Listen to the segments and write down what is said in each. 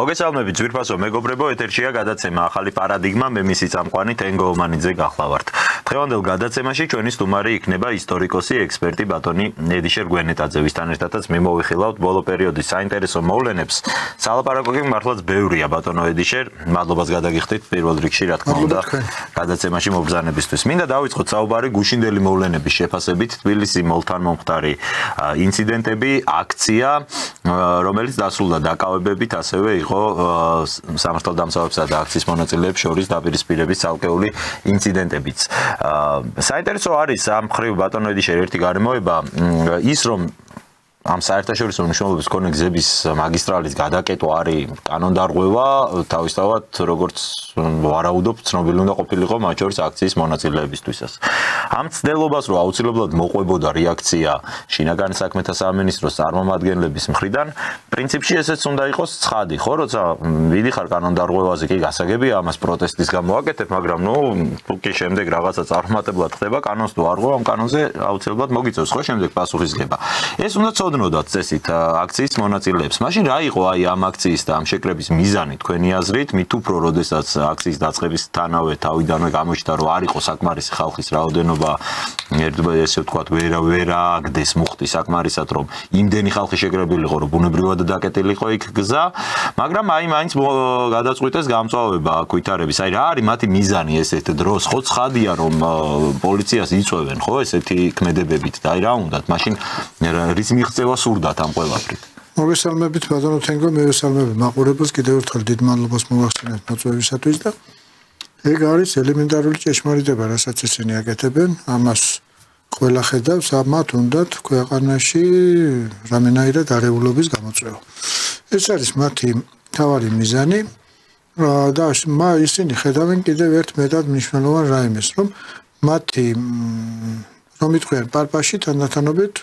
მოგესალმებით ძვირფასო მეგობრებო, ეთერშია გადაცემა ახალი პარადიგმა, მე მისი წამყვანი თენგო ომანიძე გახლავართ. დღევანდელ გადაცემაში ჩვენი სტუმარი იქნება ისტორიკოსი, ექსპერტი ბატონი ედიშერ გვენეტაძე, ვისთან ერთადაც მიმოვიხილავთ ბოლო პერიოდის საინტერესო მოვლენებს. სალაპარაკო კი მართლაც ბევრია ბატონო ედიშერ, მადლობას გადაგიხდით პირველ რიგში, რა თქმა უნდა, გადაცემაში მობრძანებისთვის. მინდა დავიწყოთ საუბარი გუშინდელი მოვლენების შეფასებით, თბილისი მოლთან მომხდარი ინციდენტები, აქცია, რომელიც დასრულდა დაკავებებით, ასევე იყო სამართალდამცავებსა და აქციის მონაწილეებს შორის დაპირისპირების ცალკეული ინციდენტებიც. საინტერესო არის ამ მხრივ ბატონო ედიშერ ერთი გარემოება ის რომ ამ საერთაშორისო მნიშვნელობის მქონე გზების მაგისტრალის გადაკეტვა არის კანონდარღვევა, თავისთავად როგორც ვარაუდობ, ცნობილი უნდა ყოფილიყო მათ შორის აქციის მონაწილეებისთვისაც. ამ ცდელობას რომ აუცილებლად მოყვებოდა რეაქცია შინაგანი საქმეთა სამინისტროს წარმომადგენლების მხრიდან, პრინციპში ესეც უნდა იყოს ცხადი, ხო, როცა ვიდიხარ კანონდარღვევაზე კი გასაგებია ამას პროტესტის გამო აკეთებ, მაგრამ თუ კი შემდეგ რაღაცა წარუმატებლად ხდება, კანონს თუ არ ღვევ, ამ კანონზე აუცილებლად მოგიწევს, ხო, შემდეგ პასუხისგება. ეს უნდა ცოდნოდათ წესით აქციის მონაწილეებს. მაშინ რა იყო აი ამ აქციის და ამ შეკრების მიზანი თქვენი აზრით, მით უფრო როდესაც აქციის დაწყების თანავე თავიდანვე გამოჩნდა, რომ არ იყო საკმარისი ხალხის რაოდენობა, ესე ვთქვათ, ვერ აგდეს მუხტი საკმარისად, რომ იმდენი ხალხი შეკრებილიყო, რომ ბუნებრივად დაკეტილიყო იქ გზა, მაგრამ აი მაინც გადაწყვიტეს გამწვავება აქ ვითარების. აი რა არის მათი მიზანი ესეთ დროს? ხო ცხადია, რომ პოლიციას იწვევენ, ხო, ესეთი ქმედებებით და აი რა უნდათ? მაშინ რის მიღწევა სურდათ ამ ყველაფრით? მოგესალმებით ბატონო თენგო, მე ვესალმები მაყურებელს, კიდევ ერთხელ დიდ მადლობას მოვახსენებთ მოწვევისათვის და ეგ არის ელემენტარული ჭეშმარიტება, რასაც ისინი აკეთებენ, ამას ყველა ხედავს, მათ უნდათ ქვეყანაში რამენაირად არეულობის გამოწვევა. ეს არის მათი მთავარი მიზანი და ისინი ხედავენ კიდევ ერთ მეტად მნიშვნელოვან რაიმეს, რომ მათი რომ იტყვიან პარპაში თანდათანობით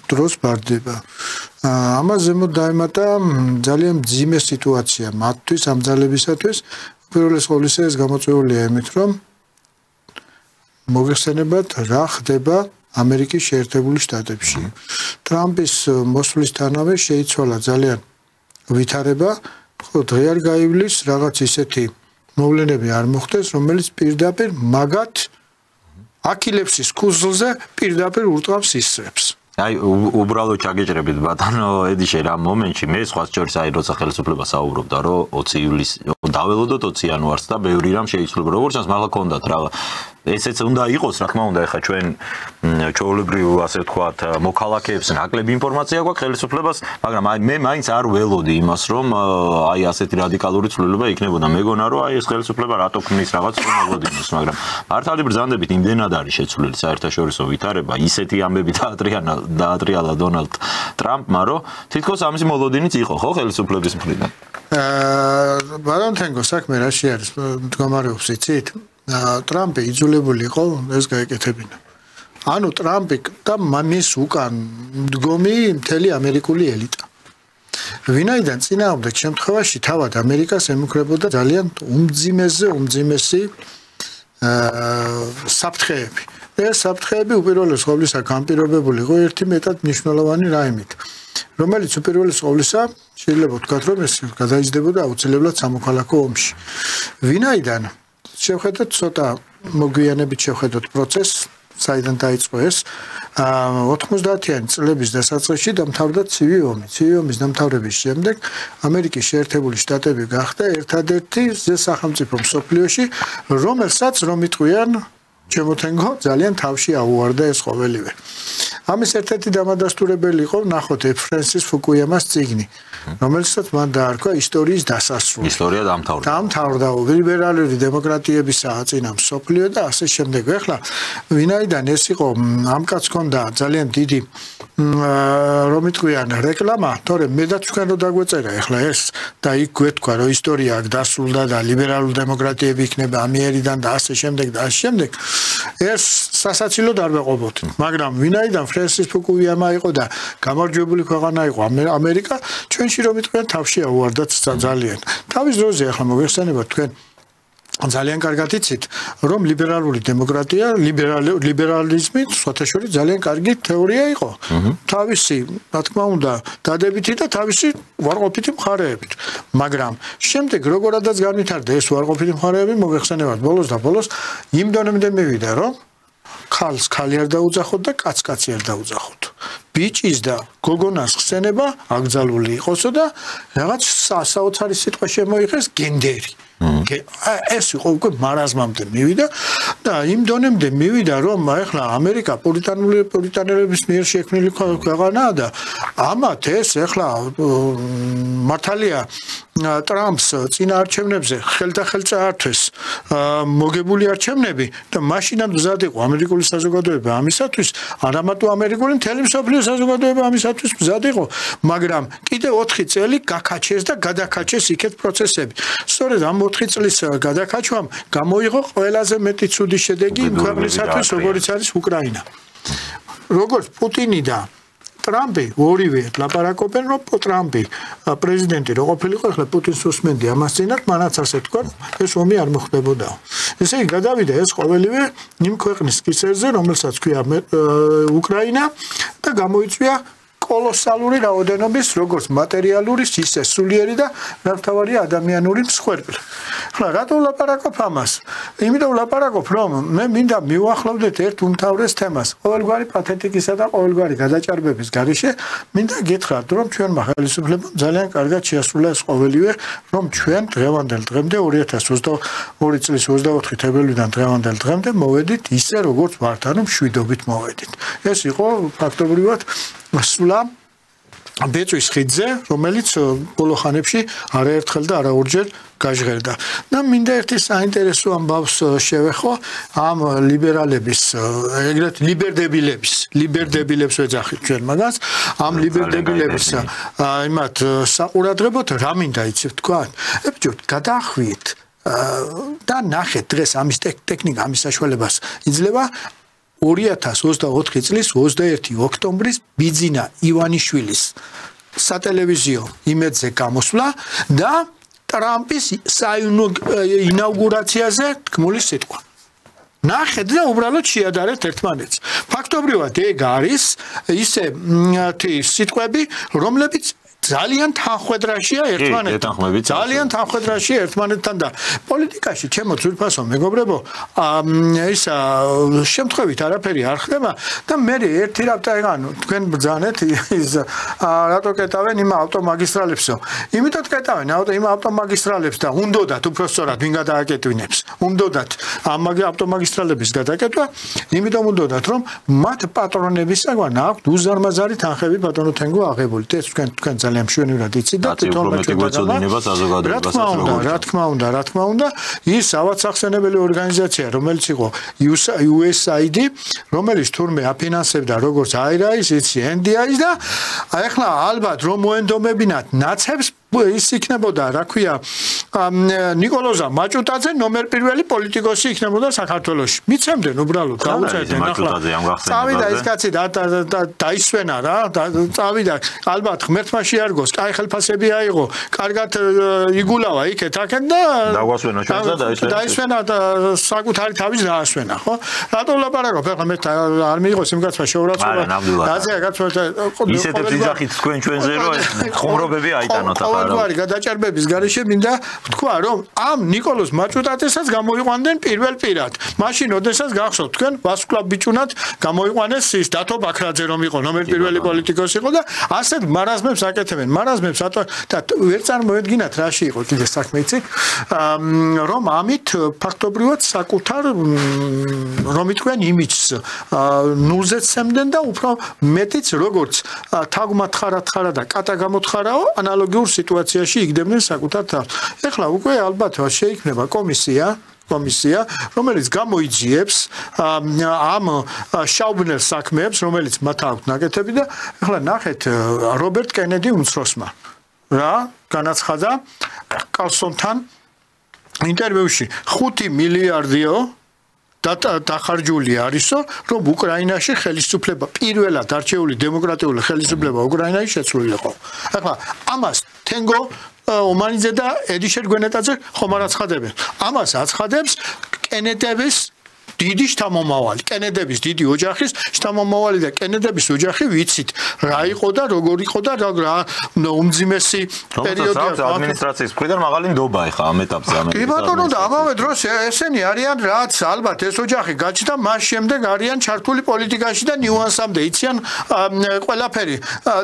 დროს ბარდება. ამას ზემოთ დაემატა ძალიან მძიმე სიტუაცია მათთვის, ამ ძალებისათვის. პირველეს ყოვლისა ეს გამოწვეულია იმით, რომ მოგეხსენებათ რა ხდება ამერიკის შეერთებული შტატებში. ტრამპის მოსვლისთანავე შეიცვალა ძალიან ვითარება, ხო დღე არ გაივლის რაღაც ისეთი მოვლენები არ მოხდეს, რომელიც პირდაპირ მაგათ აქილევსის ქუსლზე პირდაპირ ურტყავს ისრებს. აი უბრალოდ ჩაგეჭრებით ბატონო ედიშერ ამ მომენტში მე სხვას შორის აი როცა ხელისუფლება საუბრობდა რომ 20 ივლისს დაველოდოთ 20 იანვარს და ბევრი რამ შეიცვლება როგორც ჩანს მართლა ქონდათ რა ესეც უნდა იყოს რა თქმა უნდა ეხა ჩვენ ჩვეულებრივ ასე ვთქვათ მოქალაქეებს ნაკლები ინფორმაცია გვაქვს ხელისუფლებას მაგრამ აი მე მაინც არ ველოდი იმას რომ აი ასეთი რადიკალური ცვლილება იქნებოდა მეგონა რომ აი ეს ხელისუფლება რატო ქმნის რაღაც მოგოდინოს მაგრამ მართალი ბრძანდებით იმდენად არის შეცვლილი საერთაშორისო ვითარება ისეთი ამბები დაატრიალა დონალდ ტრამპმა რომ თითქოს ამის მოლოდინიც იყო ხო ხელისუფლების მხრიდან ბატონ თენგო საქმე რაში არის მდგომარეობს იცით ტრამპი იძულებული იყო ეს გაეკეთებინა. ანუ ტრამპი და მის უკან მდგომი მთელი ამერიკული ელიტა. ვინაიდან წინააღმდეგ შემთხვევაში თავად ამერიკას ემუქრებოდა ძალიან უმძიმესი საფრთხეები. ეს საფრთხეები უპირველეს ყოვლისა განპირობებული იყო ერთი მეტად მნიშვნელოვანი რაიმით, რომელიც უპირველეს ყოვლისა შეიძლება ვთქვათ, რომ ეს გადაიზრდებოდა აუცილებლად სამოქალაქო ომში. ვინაიდან შევხედოთ ცოტა მოგვიანებით შევხედოთ პროცესს, საიდან დაიწყო ეს 90-იანი წლების დასაწყისში დამთავრდა ცივი ომი. ცივი ომის დამთავრების შემდეგ ამერიკის შეერთებული შტატები გახდა ერთადერთი სახელმწიფო მსოფლიოში, რომელსაც რომ იტყვიან ჩემოთენგო ძალიან თავში აუვარდა ეს ყოველივე. ამის ერთ-ერთი დამადასტურებელი იყო ნახოთ ფრენსის ფუკუიამას წიგნი, რომელსაც მან დაარქვა ისტორიის დასასრული. ისტორია დამთავრდა. დამთავრდა ლიბერალური დემოკრატიებისა წინა მსოფლიო და ასე შემდეგ. ეხლა ვინაიდან ეს იყო ამ კაცს ჰქონდა ძალიან დიდი რომ იტყვიან რეკლამა, თორემ მე და თქვენ რო დაგვეწერა ეხლა ეს და იქ გვეთქვა რომ ისტორია აქ დასრულდა და ლიბერალური დემოკრატიები იქნება ამიერიდან და ასე შემდეგ და ასე შემდეგ. ეს სასაცილოდ არ ვეყობოთ, მაგრამ ვინაიდან ფრენსის ფუკუიამა იყო და გამარჯვებული ქვეყანა იყო ამერიკა, ჩვენში რომ იტყვიან თავში აუვარდათ ძალიან. თავის დროზე ახლა მოგეხსენებათ თქვენ ძალიან კარგად იცით, რომ ლიბერალური დემოკრატია, ლიბერალიზმი სხვათაშორის ძალიან კარგი თეორია იყო. თავისი, რა თქმა უნდა, დადებითი და თავისი უარყოფითი მხარეებით. მაგრამ შემდეგ როგორადაც განვითარდა ეს უარყოფითი მხარეები, მოგეხსენებათ, ბოლოს და ბოლოს იმ დონემდე მივიდა, რომ ქალს ქალი არ დაუძახოთ და კაცს კაცი არ დაუძახოთ. ბიჭის და გოგონას ხსენება აკრძალული იყოსო და რაღაც საოცარი სიტყვა შემოიღეს გენდერი. ეს იყო უკვე მარაზმამდე მივიდა და იმ დონემდე მივიდა რომ ახლა ამერიკა პურიტანელების მიერ შექმნილი ქვეყანაა და ამათ ეს ახლა მართალია ტრამპს წინა არჩევნებზე ხელდახელ წაართვეს მოგებული არჩევნები და მაშინაც მზად იყო ამერიკული საზოგადოება ამისათვის არამატო ამერიკული მთელი მსოფლიო საზოგადოება ამისათვის მზად იყო მაგრამ კიდე 4 წელი გაქაჩეს და გადაქაჩეს იქეთ პროცესები სწორედ ამ 4 წლის გადაქაჩვამ გამოიღო ყველაზე მეტი ცუდი შედეგი ქვეყნისათვის როგორიც არის უკრაინა როგორც პუტინი და ტრამპი ორივე ლაპარაკობენ რომ ტრამპი პრეზიდენტი რო ყოფილიყო ახლა პუტინს უსმენდი ამას წინათ მანაც ასე თქვა ეს ომი არ მოხდებოდა ესე იგი გადავიდა ეს ყოველივე იმ ქვეყნის კისერზე რომელსაც ქვია უკრაინა და გამოიწვია კოლოსალური რაოდენობის როგორც მატერიალური ისე სულიერი და ნავთავარი ადამიანური მსხვერპლი. ხლა რატო ვლაპარაკობ ამას? იმიტომ ვლაპარაკობ რომ მე მინდა მივახლოვდეთ ერთ უმთავრეს თემას. ყოველგვარი პათეტიკისა და ყოველგვარი გადაჭარბების გარეშე მინდა გითხრათ რომ ჩვენმა ხელისუფლებამ ძალიან კარგად შეასრულა ეს ყოველივე რომ ჩვენ დღევანდელ დღემდე 2022 წლის 24 თებერვლიდან დღევანდელ დღემდე მოვედით ისე როგორც ვართ, ანუ მშვიდობით მოვედით. ეს იყო ფაქტობრივად სულა ბეწვის ხიდზე, რომელიც ბოლო ხანებში არაერთხელ და არაორჯერ გაჟღერდა. და მინდა ერთი საინტერესო ამბავს შევეხო ამ ლიბერალების, ეგრეთ ლიბერდებილებს ვეძახით ჩვენ მაგას, ამ ლიბერდებილების იმათ საყურადღებოდ რა მინდა იცით თქვა? ებჭოთ, გადაახვიეთ და ნახეთ დღეს ამის ტექნიკა, ამის საშუალებას იძლევა 2024 წლის 21 ოქტომბრის ბიძინა ივანიშვილის სატელევიზიო იმედზე გამოსვლა და ტრამპის ინაუგურაციაზე თქმული სიტყვა. ნახეთ და უბრალოდ შეადარეთ ერთმანეთს. ფაქტობრივად ეგ არის ისე სიტყვები, რომლებიც ძალიან თანხმედრაშია ერთმანეთთან. ძალიან თანხმედრაშია ერთმანეთთან და პოლიტიკაში ჩემო ძვირფასო მეგობრებო, ისა შემთხვევით არაფერი არ ხდება და მე ერთი რაფტაიგანო თქვენ ბრძანეთ ის რატო კეტავენ იმ ავტომაგისტრალებსო. იმიტომ კეტავენ იმ ავტომაგისტრალებს და უნდათ უბრალოდ ვინ გადააკეტვინებს. უნდათ ამ ავტომაგისტრალების გადაკეტვა, იმიტომ უნდათ რომ მათ პატრონებისაგან აქვთ უზარმაზარი თანხები ბატონო თენგო აღებული. ეს თქვენ ძალიან მშვენივრად იცით და რა თქმა უნდა ის ავადსახსენებელი ორგანიზაცია რომელიც იყო USAID რომელიც თურმე აფინანსებდა როგორც IRA-ის, NDI-ს და ახლა ალბათ რომ მოენდომებინათ ნაცებს ის იქნებოდა, რა ქვია, ნიკოლოზა მაჭუტაძე ნომერ პირველი პოლიტიკოსი იქნებოდა საქართველოში. მიცემდნენ უბრალოდ, დაუწერდნენ ახლა. წავიდა ის კაცი დაისვენა რა, წავიდა, ალბათ ღმერთმა შეარგოს, კაი ხელფასები აიღო, კარგად იგულავა იქეთ აქეთ და დაისვენა და საკუთარი თავის დაასვენა, ხო? რატო ვლაპარაკობ? ახლა მე არ მიიღოს იმ კაცმა შეურაცხყოფა. რაზეა კაცმა ისეთებს იძახით თქვენ ჩვენზე რომ ხუმრობები აიტანოთ ახლა. ყოველგვარი გადაჭარბების გარეშე მინდა ვთქვა რომ ამ ნიკოლოზ მაჭუტაძესაც გამოიყვანდნენ პირველ პირად. მაშინ ოდესაც გახსოვთ თქვენ ვასკლავ ბიჭუნად გამოიყვანეს ის დათო ბაქრაძე რომ იყო ნომერ პირველი პოლიტიკოსი იყო და ასეთ მარაზმებს აკეთებენ. მარაზმებს და ვერ წარმოედგინათ რაში იყო კიდე საქმე იცი რომ ამით ფაქტობრივად საკუთარ რომ იტყვიან იმიჯს ნულზე ცემდნენ და უფრო მეტიც როგორც თაგვმათხარა და კატა გამოთხარაო ანალოგიურ სიტუაციაში იგდებდნენ საკუთარ თავს. ეხლა უკვე ალბათ შეიქმნება კომისია, რომელიც გამოიძიებს ამ შაუბნელ საქმეებს, რომელიც მათ აქვთ ნაკეთები და ეხლა ნახეთ რობერტ კენედი უმცროსმა რა განაცხადა კალსონთან ინტერვიუში 5 მილიარდიო დახარჯული არისო, რომ უკრაინაში ხელისუფლება პირველად არჩეული დემოკრატიული ხელისუფლება უკრაინაში შეცვლილიყო. ახლა ამას თენგო ომანიძე და ედიშერ გვენეტაძე ხომ არ აცხადებენ. ამას აცხადებს კენედების დიდი შთამომავალი, კენედების დიდი ოჯახის შთამომავალი და კენედების ოჯახი ვიცით რა იყო და როგორ იყო და რა უმძიმესი პერიოდი აქვს ადმინისტრაციის მხრიდან მაღალი ნდობა ეხა ამ ეტაპზე ამერიკის. კი ბატონო და ამავე დროს ესენი არიან რაც ალბათ ეს ოჯახი გაჩნდა მას შემდეგ არიან ჩართული პოლიტიკაში და ნიუანსამდე იციან ყველაფერი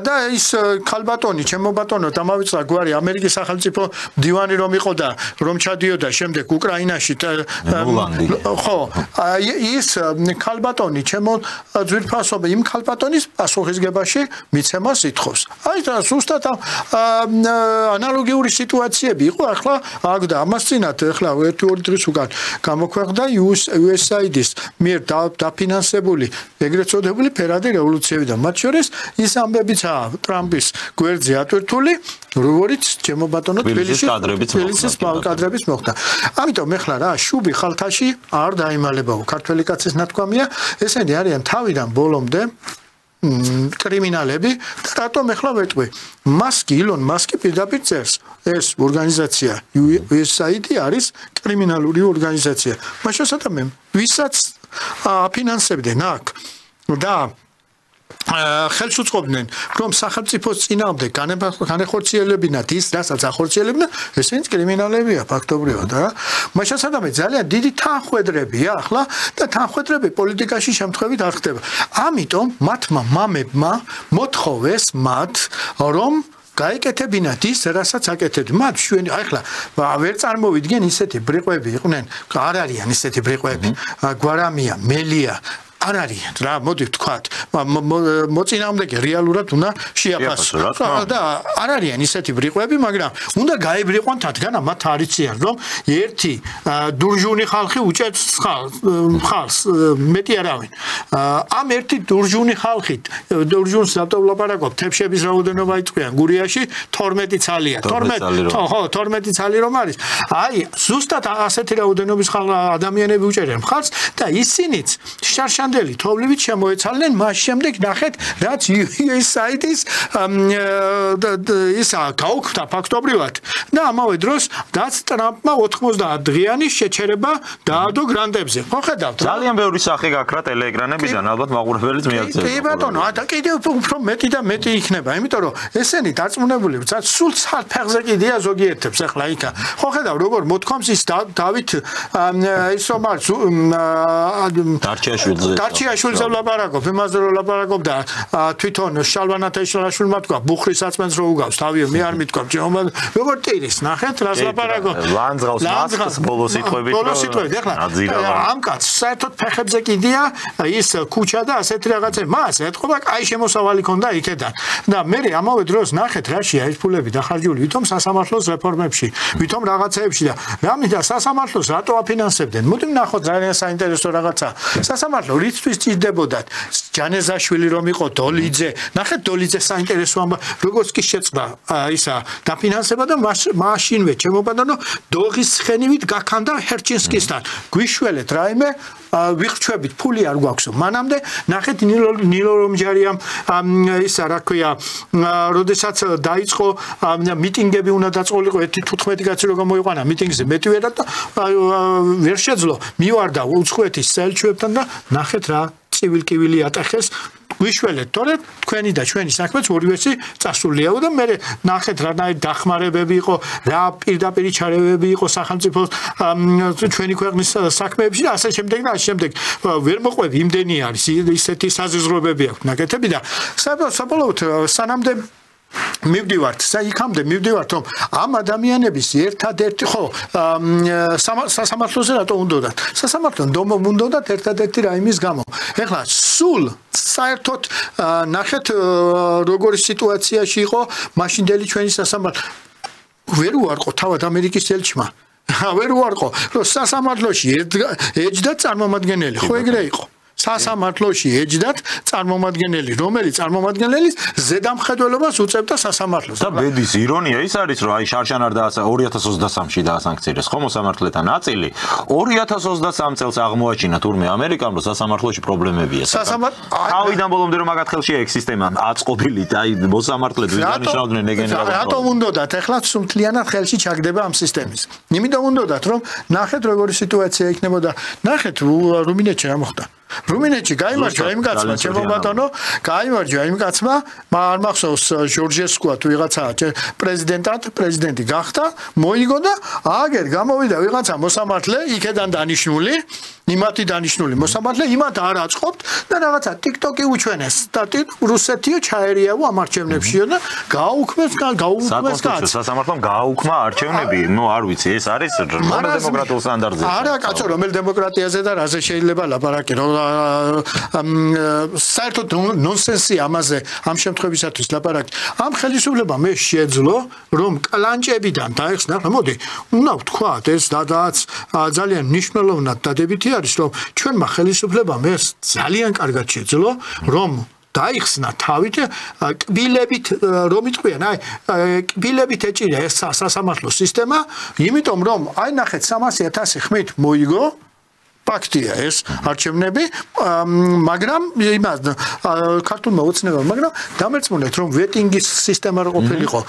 და ის ქალბატონი ჩემო ბატონო დამავიწყდა გვარი ამერიკის სახელმწიფო მდივანი რომ იყო და რომ ჩადიოდა შემდეგ უკრაინაში ხო ის ქალბატონი ჩემო ძვირფასობა იმ ქალბატონის პასუხისგებაში მიცემას ითხოვს. აი და ზუსტად ანალოგიური სიტუაციები იყო ახლა აქ და ამას წინათ ახლა 1-2 დღის უკან გამოქვეყნდა USAID-ის მიერ დაფინანსებული ეგრეთ წოდებული ფერადი რევოლუციები და მათ შორის ის ამბებიცაა ტრამპის გვერდზე ატვირთული როგორც ჩემო ბატონო თბილისის კადრების მოხდა. ამიტომ ეხლა რა შუბი ხალხაში არ დაიმალებაო ქართველი კაცის ნათქვამია ესენი არიან თავიდან ბოლომდე კრიმინალები და რატომ ეხლა ვეტყვი ილონ მასკი პირდაპირ წერს ეს ორგანიზაცია USAID არის კრიმინალური ორგანიზაცია მას შესაძლოა ვისაც აფინანსებდნენ აქ და ხელს უწყობდნენ რომ სახელმწიფოს წინააღმდეგ განეხორციელებინათ ის რასაც ახორციელებდნენ ესენიც კრიმინალებია ფაქტობრივად რა მას შესაძლოა ძალიან დიდი თანხwebdriverია ახლა და თანხwebdriver პოლიტიკაში შემთხვევით არ ხდება ამიტომ მათმა მამებმა მოთხოვეს მათ რომ გაიკეთებინათ ის რასაც აკეთებდნენ მათ ჩვენი ახლა ვერ წარმოვიდგენ ისეთი ბრიყვები იყვნენ არ არიან ისეთი ბრიყვები გვარამია მელია არ არიან რა მოდი ვთქვათ მოწინააღმდეგე რეალურად უნდა შეაფასოს და არ არიან ისეთი ბრიყვები მაგრამ უნდა გაებრიყვან თადგან მათ არიციან რომ ერთი დურჟუნი ხალხი უჭერს ხალხს მეტი არავინ ამ ერთი დურჟუნი ხალხით დურჟუნს დაბლაპარაკობ თებშების რაოდენობა იწყიან გურიაში 12 ცალია 12 ცალი რომ არის აი ზუსტად ასეთი რაოდენობის ადამიანები უჭერენ ხალხს და ისინიც შარშან თოვლივით შემოეცალნენ მას შემდეგ ნახეთ რაც USAID-ის ისა გაუქმდა ფაქტობრივად და ამავე დროს რაც ტრამპმა 90 დღიანი შეჩერება დაადო გრანტებზე ხო ხედავთ ძალიან ბევრი სახე გაქრა ტელეეკრანებიდან ალბათ მაყურებელიც მიაღწევს კი ბატონო და კიდევ უფრო მეტი და მეტი იქნება იმიტომ რომ ესენი დარწმუნებული სულ საფეხზე კიდია ზოგიერთებს ახლა იქა ხო ხედავ როგორ მოთქვამს ის დავით ის რომ არის დარჩიაშვილზე ლაპარაკობ იმაზე რომ ლაპარაკობ და თვითონ შალვა ნათაშვილმა თქვა ბუხრის საწმენს რო უგავს თავი მე არ მithქვამთ ჩემო როგორ ტირის ნახეთ რას ლაპარაკობ ლანძღავს მასკს ბოლო სიტყვებით ახლა ამ კაცს საერთოდ ფეხებზე კიდია ის ქუჩა და ასეთი რაღაცა მას ეთყობა კაი შემოსავალი ქონდა იქედან და მე ამავე დროს ნახეთ რაშია ეს ფულები დახარჯული ვითომ სასამართლოს რეფორმებში ვითომ რაღაცეებში და რამე და სასამართლოს რატო აფინანსებდნენ მოდი ვნახოთ ძალიან საინტერესო რაღაცა სასამართლო რისთვის ჭირდებოდათ ჯანეზაშვილი რომ იყო დოლიძე ნახეთ დოლიძე საინტერესო ამბა როგორც კი შეწყდა ისა დაფინანსება და მაშინვე ჩემო ბატონო დოღის ცხენივით გაქანდა ჰერჩინსკისთან გვიშველეთ რაიმე ვიხრჩვებით ფული არ გვაქვსო მანამდე ნახეთ ნილო რომჯარიამ ისა რა ქვია როდესაც დაიწყო მიტინგები უნდა დაწყულიყო 1-15 კაცი რომ გამოიყვანა მიტინგზე მეტი ვერ შეძლო მივარდა უცხოეთის სელჩუებთან და ნახეთ რა ცივილკივილი ატახეს ვიშველეთ თორე თქვენი და ჩვენი საქმეც ორივესი წასულიაო და მე ნახეთ რანაირ დახმარებები იყო რა პირდაპირ ჩარევები იყო სახელმწიფო ჩვენი ქვეყნის საქმეებში და ასე შემდეგ და ასე შემდეგ ვერ მოყვები იმდენი არის ისეთი საზღვრებები აქვს ნაკეთები და საბოლოოდ სანამდე მივდივართ იქამდე მივდივართ რომ ამ ადამიანების ერთადერთი ხო სასამართლოზე რატო უნდათ სასამართლო ნდომომ უნდათ ერთადერთი რაიმის გამო ეხლა სულ საერთოდ ნახეთ როგორი სიტუაციაში იყო მაშინდელი ჩვენი სასამართლო ვერ უარყო თავად ამერიკის ელჩმა ვერ უარყო რომ სასამართლოში ეჯდა წარმომადგენელი ხო ეგრე იყო სასამართლოში ეჯდათ წარმომადგენელი, რომელიც წარმომადგენლის ზედამხედველობას უწევდა სასამართლოს. და ბედის ირონია ის არის, რომ აი შარშან არ 2023-ში დაასანქცირეს ხო მოსამართლეთა ნაწილი 2023 წელს აღმოაჩინა თურმე ამერიკამ რომ სასამართლოში პრობლემებია. თავიდან ბოლომდე რომ მაგათ ხელში ეგ სისტემა აწყობილი და აი მოსამართლედ ვიანიშნავდნენ ეგენერალურ. რატომ უნდათ ახლა სუმთლიანად ხელში ჩაგდება ამ სისტემის? იმიტომ უნდათ რომ ნახეთ როგორი სიტუაცია იქნებოდა. ნახეთ რუმინეთში რა მოხდა. რუმინეთში გაიმარჯვა იმ კაცმა, ჩემო ბატონო, გაიმარჯვა იმ კაცმა, არ მახსოვს ჟორჟესკუა თუ ვიღაცა პრეზიდენტი გახდა, მოიგო და აგერ გამოვიდა ვიღაცა მოსამართლე, იქედან დანიშნული, იმათი დანიშნული მოსამართლე, იმათ არ აწყობთ და რაღაცა TikTok-ი უჩვენეს და რუსეთიო ჩაერიაო ამ არჩევნებშიო და გააუქმეს კაცს. სასამართლომ გააუქმა არჩევნები, ნუ არ ვიცი, ეს არის რომელ დემოკრატიულ სტანდარტზე. არა, კაცო, რომელ დემოკრატიაზე და რაზე შეიძლება ლაპარაკი, რომ საერთოდ ნონსენსი ამაზე ამ შემთხვევისათვის ლაპარაკი. ამ ხელისუფლებამ ეს შეძლო, რომ კლანჭებიდან დაეხსნა, მოდი, უნდა ვთქვათ, ეს დადაც ძალიან მნიშვნელოვნად დადებითი არის, რომ ჩვენმა ხელისუფლებამ ეს ძალიან კარგად შეძლო, რომ დაიხსნა თავით კბილებით რომ იტყვიან, აი კბილებით ეჭირა ეს სასამართლო სისტემა, იმიტომ რომ აი ნახეთ 300,000 ხმით მოიგო ფაქტია ეს არჩევნები, მაგრამ იმას ქართულმა ოცნებამ, მაგრამ დამერწმუნეთ რომ ვეტინგის სისტემა რო ყოფილიყო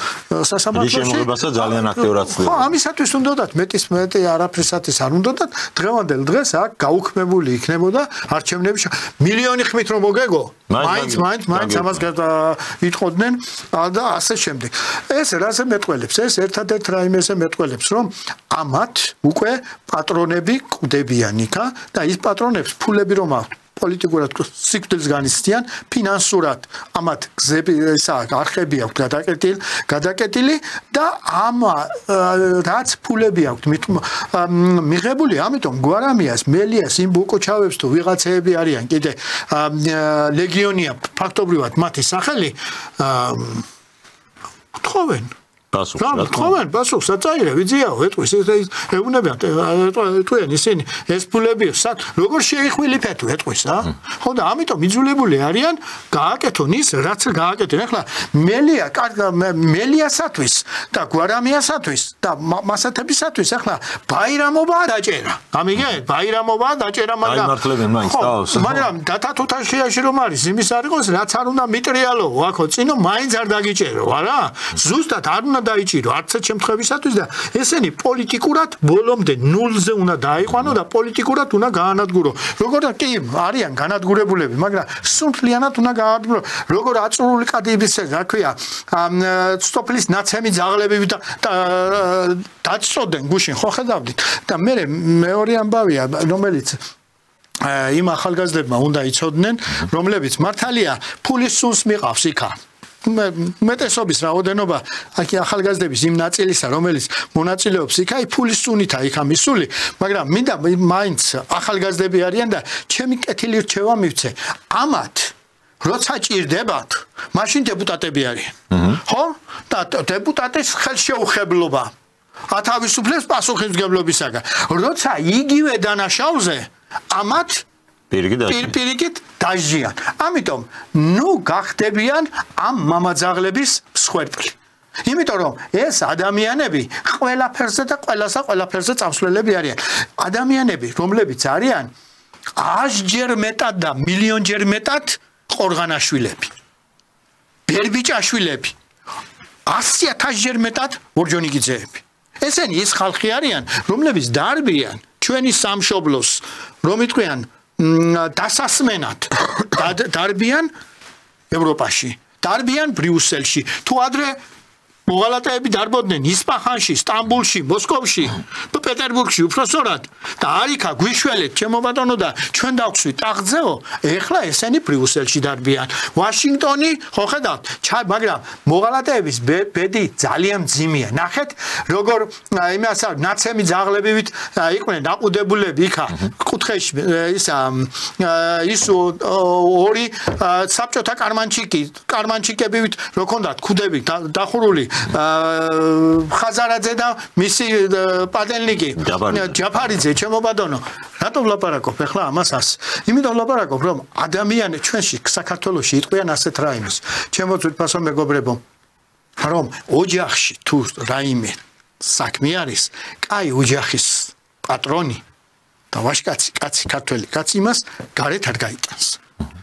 სასამართლოში. შემოღებასა ძალიან აქტიურად ცდილობენ. ხო, ამისათვის უნდათ მეტი არაფრისათვის არ უნდათ დღევანდელ დღეს აქ გაუქმებული იქნებოდა არჩევნები მილიონი ხმით რომ მოგეგო. მაინც ამას იტყოდნენ და ასე შემდეგ. ეს რაზე მეტყველებს? ეს ერთადერთ რაიმეზე მეტყველებს, რომ ამათ უკვე პატრონები კვდებიან იქა და ის პატრონებს ფულები რომ აქვს პოლიტიკურად სიკვდილს განიცდიან, ფინანსურად ამათ გზები არხები აქვს გადაკეტილი და ამ რაც ფულები აქვს მიღებული, ამიტომ გვარამიას, მელიას, იმ ბუკოჩავებს თუ ვიღაცეები არიან კიდე ლეგიონია ფაქტობრივად მათი სახელი თხოვენ პასუხს აწაირე ვიძიაო ეტყვის ეუბნებიან ეტყვიან ისინი ეს ფულები როგორ შეიხვილიფეთ ეტყვის რა ხო და ამიტომ იძულებული არიან გააკეთონ ის რაც გააკეთენ ახლა მელიასათვის და გვარამიასათვის და მასათებისათვის ახლა ბაირამობაა დაჭერა ამიგეთ ბაირამობაა დაჭერა მაგრამ დათათუთაშიაში რომ არის იმის არ იყოს რაც არ უნდა მიტრიალო აქო წინო მაინც არ დაგიჭერო არა ზუსტად არ უნდა დაიჭირო არც ერთ შემთხვევისათვის და ესენი პოლიტიკურად ბოლომდე ნულზე უნდა დაიყვანო და პოლიტიკურად უნდა გაანადგურო. როგორ კი არიან განადგურებულები, მაგრამ სუნთლიანად უნდა გაანადგურო. როგორ აწურული კადიბის, რა ქვია, სტოპლის ნაცემი ძაღლები და დაწოდენ გუშინ ხო ხედავდით და მეორე ამბავია, რომელიც იმ ახალგაზრდებმა უნდა იცოდნენ, რომლებიც მართალია ფულის სუნს მიყავს იქა. მეტესობის რაოდენობა აქ ახალგაზრდების იმ ნაწილისა რომელიც მონაწილეობს იქ აი ფულის სუნითა იქა მისული მაგრამ მინდა მაინც ახალგაზრდები არიან და ჩემი კეთილი რჩევა მივცე ამათ როცა ჭირდებათ მაშინ დეპუტატები არიან ხო და დეპუტატის ხელშეუხებლობა ათავისუფლებს პასუხისმგებლობისაგან როცა იგივე დანაშაულზე ამათ პირიქით დაჟიან. ამიტომ ნუ გახდებიან ამ მამაძაღლების მსხვერპლი. იმიტომ რომ ეს ადამიანები ყველაფერზე და ყველაფერზე წამსვლელები არიან. ადამიანები, რომლებიც არიან 100-ჯერ მეტად და მილიონჯერ მეტად ყორღანაშვილები. ბერბიჭაშვილები. 100,000-ჯერ მეტად ორჯონიკიძეები. ესენი ის ხალხი არიან, რომლებიც დარბიან ჩვენი სამშობლოს, რომ იტყვიან დასასმენად დარბიან ევროპაში, დარბიან ბრიუსელში. თუ ადრე მოღალატეები დარბოდნენ ისპაჰანში, სტამბულში, მოსკოვში, პეტერბურგში, უფროსწორად და არიქა გვიშველეთ, ჩემო ბატონო და ჩვენ დავხსვით ტახტზეო, ეხლა ესენი ბრიუსელში დარბიან. ვაშინგტონი, ხო ხედავთ, მაგრამ მოღალატეების ბედი ძალიან მძიმეა. ნახეთ, როგორ იმას ნაცემი ძაღლებივით იყვნენ დაყუდებულები იქა კუთხეში ის ორი საბჭოთა კარმანჩიკებივით რო ქონდათ ქუდები დახურული ხაზარაძე და მისი პადელნიკი ჯაფარიძე ჩემო ბატონო რატომ ვლაპარაკობ ახლა ამას იმიტომ ვლაპარაკობ რომ ადამიანი ჩვენში საქართველოში იყვიან ასეთ რაიმეს ჩემო თვითფასო მეგობრებო რომ ოჯახში თუ რაიმე საქმე არის კაი ოჯახის პატრონი და ვაჟკაცი კაცი ქართველი კაცი იმას გარეთ არ გაიტანს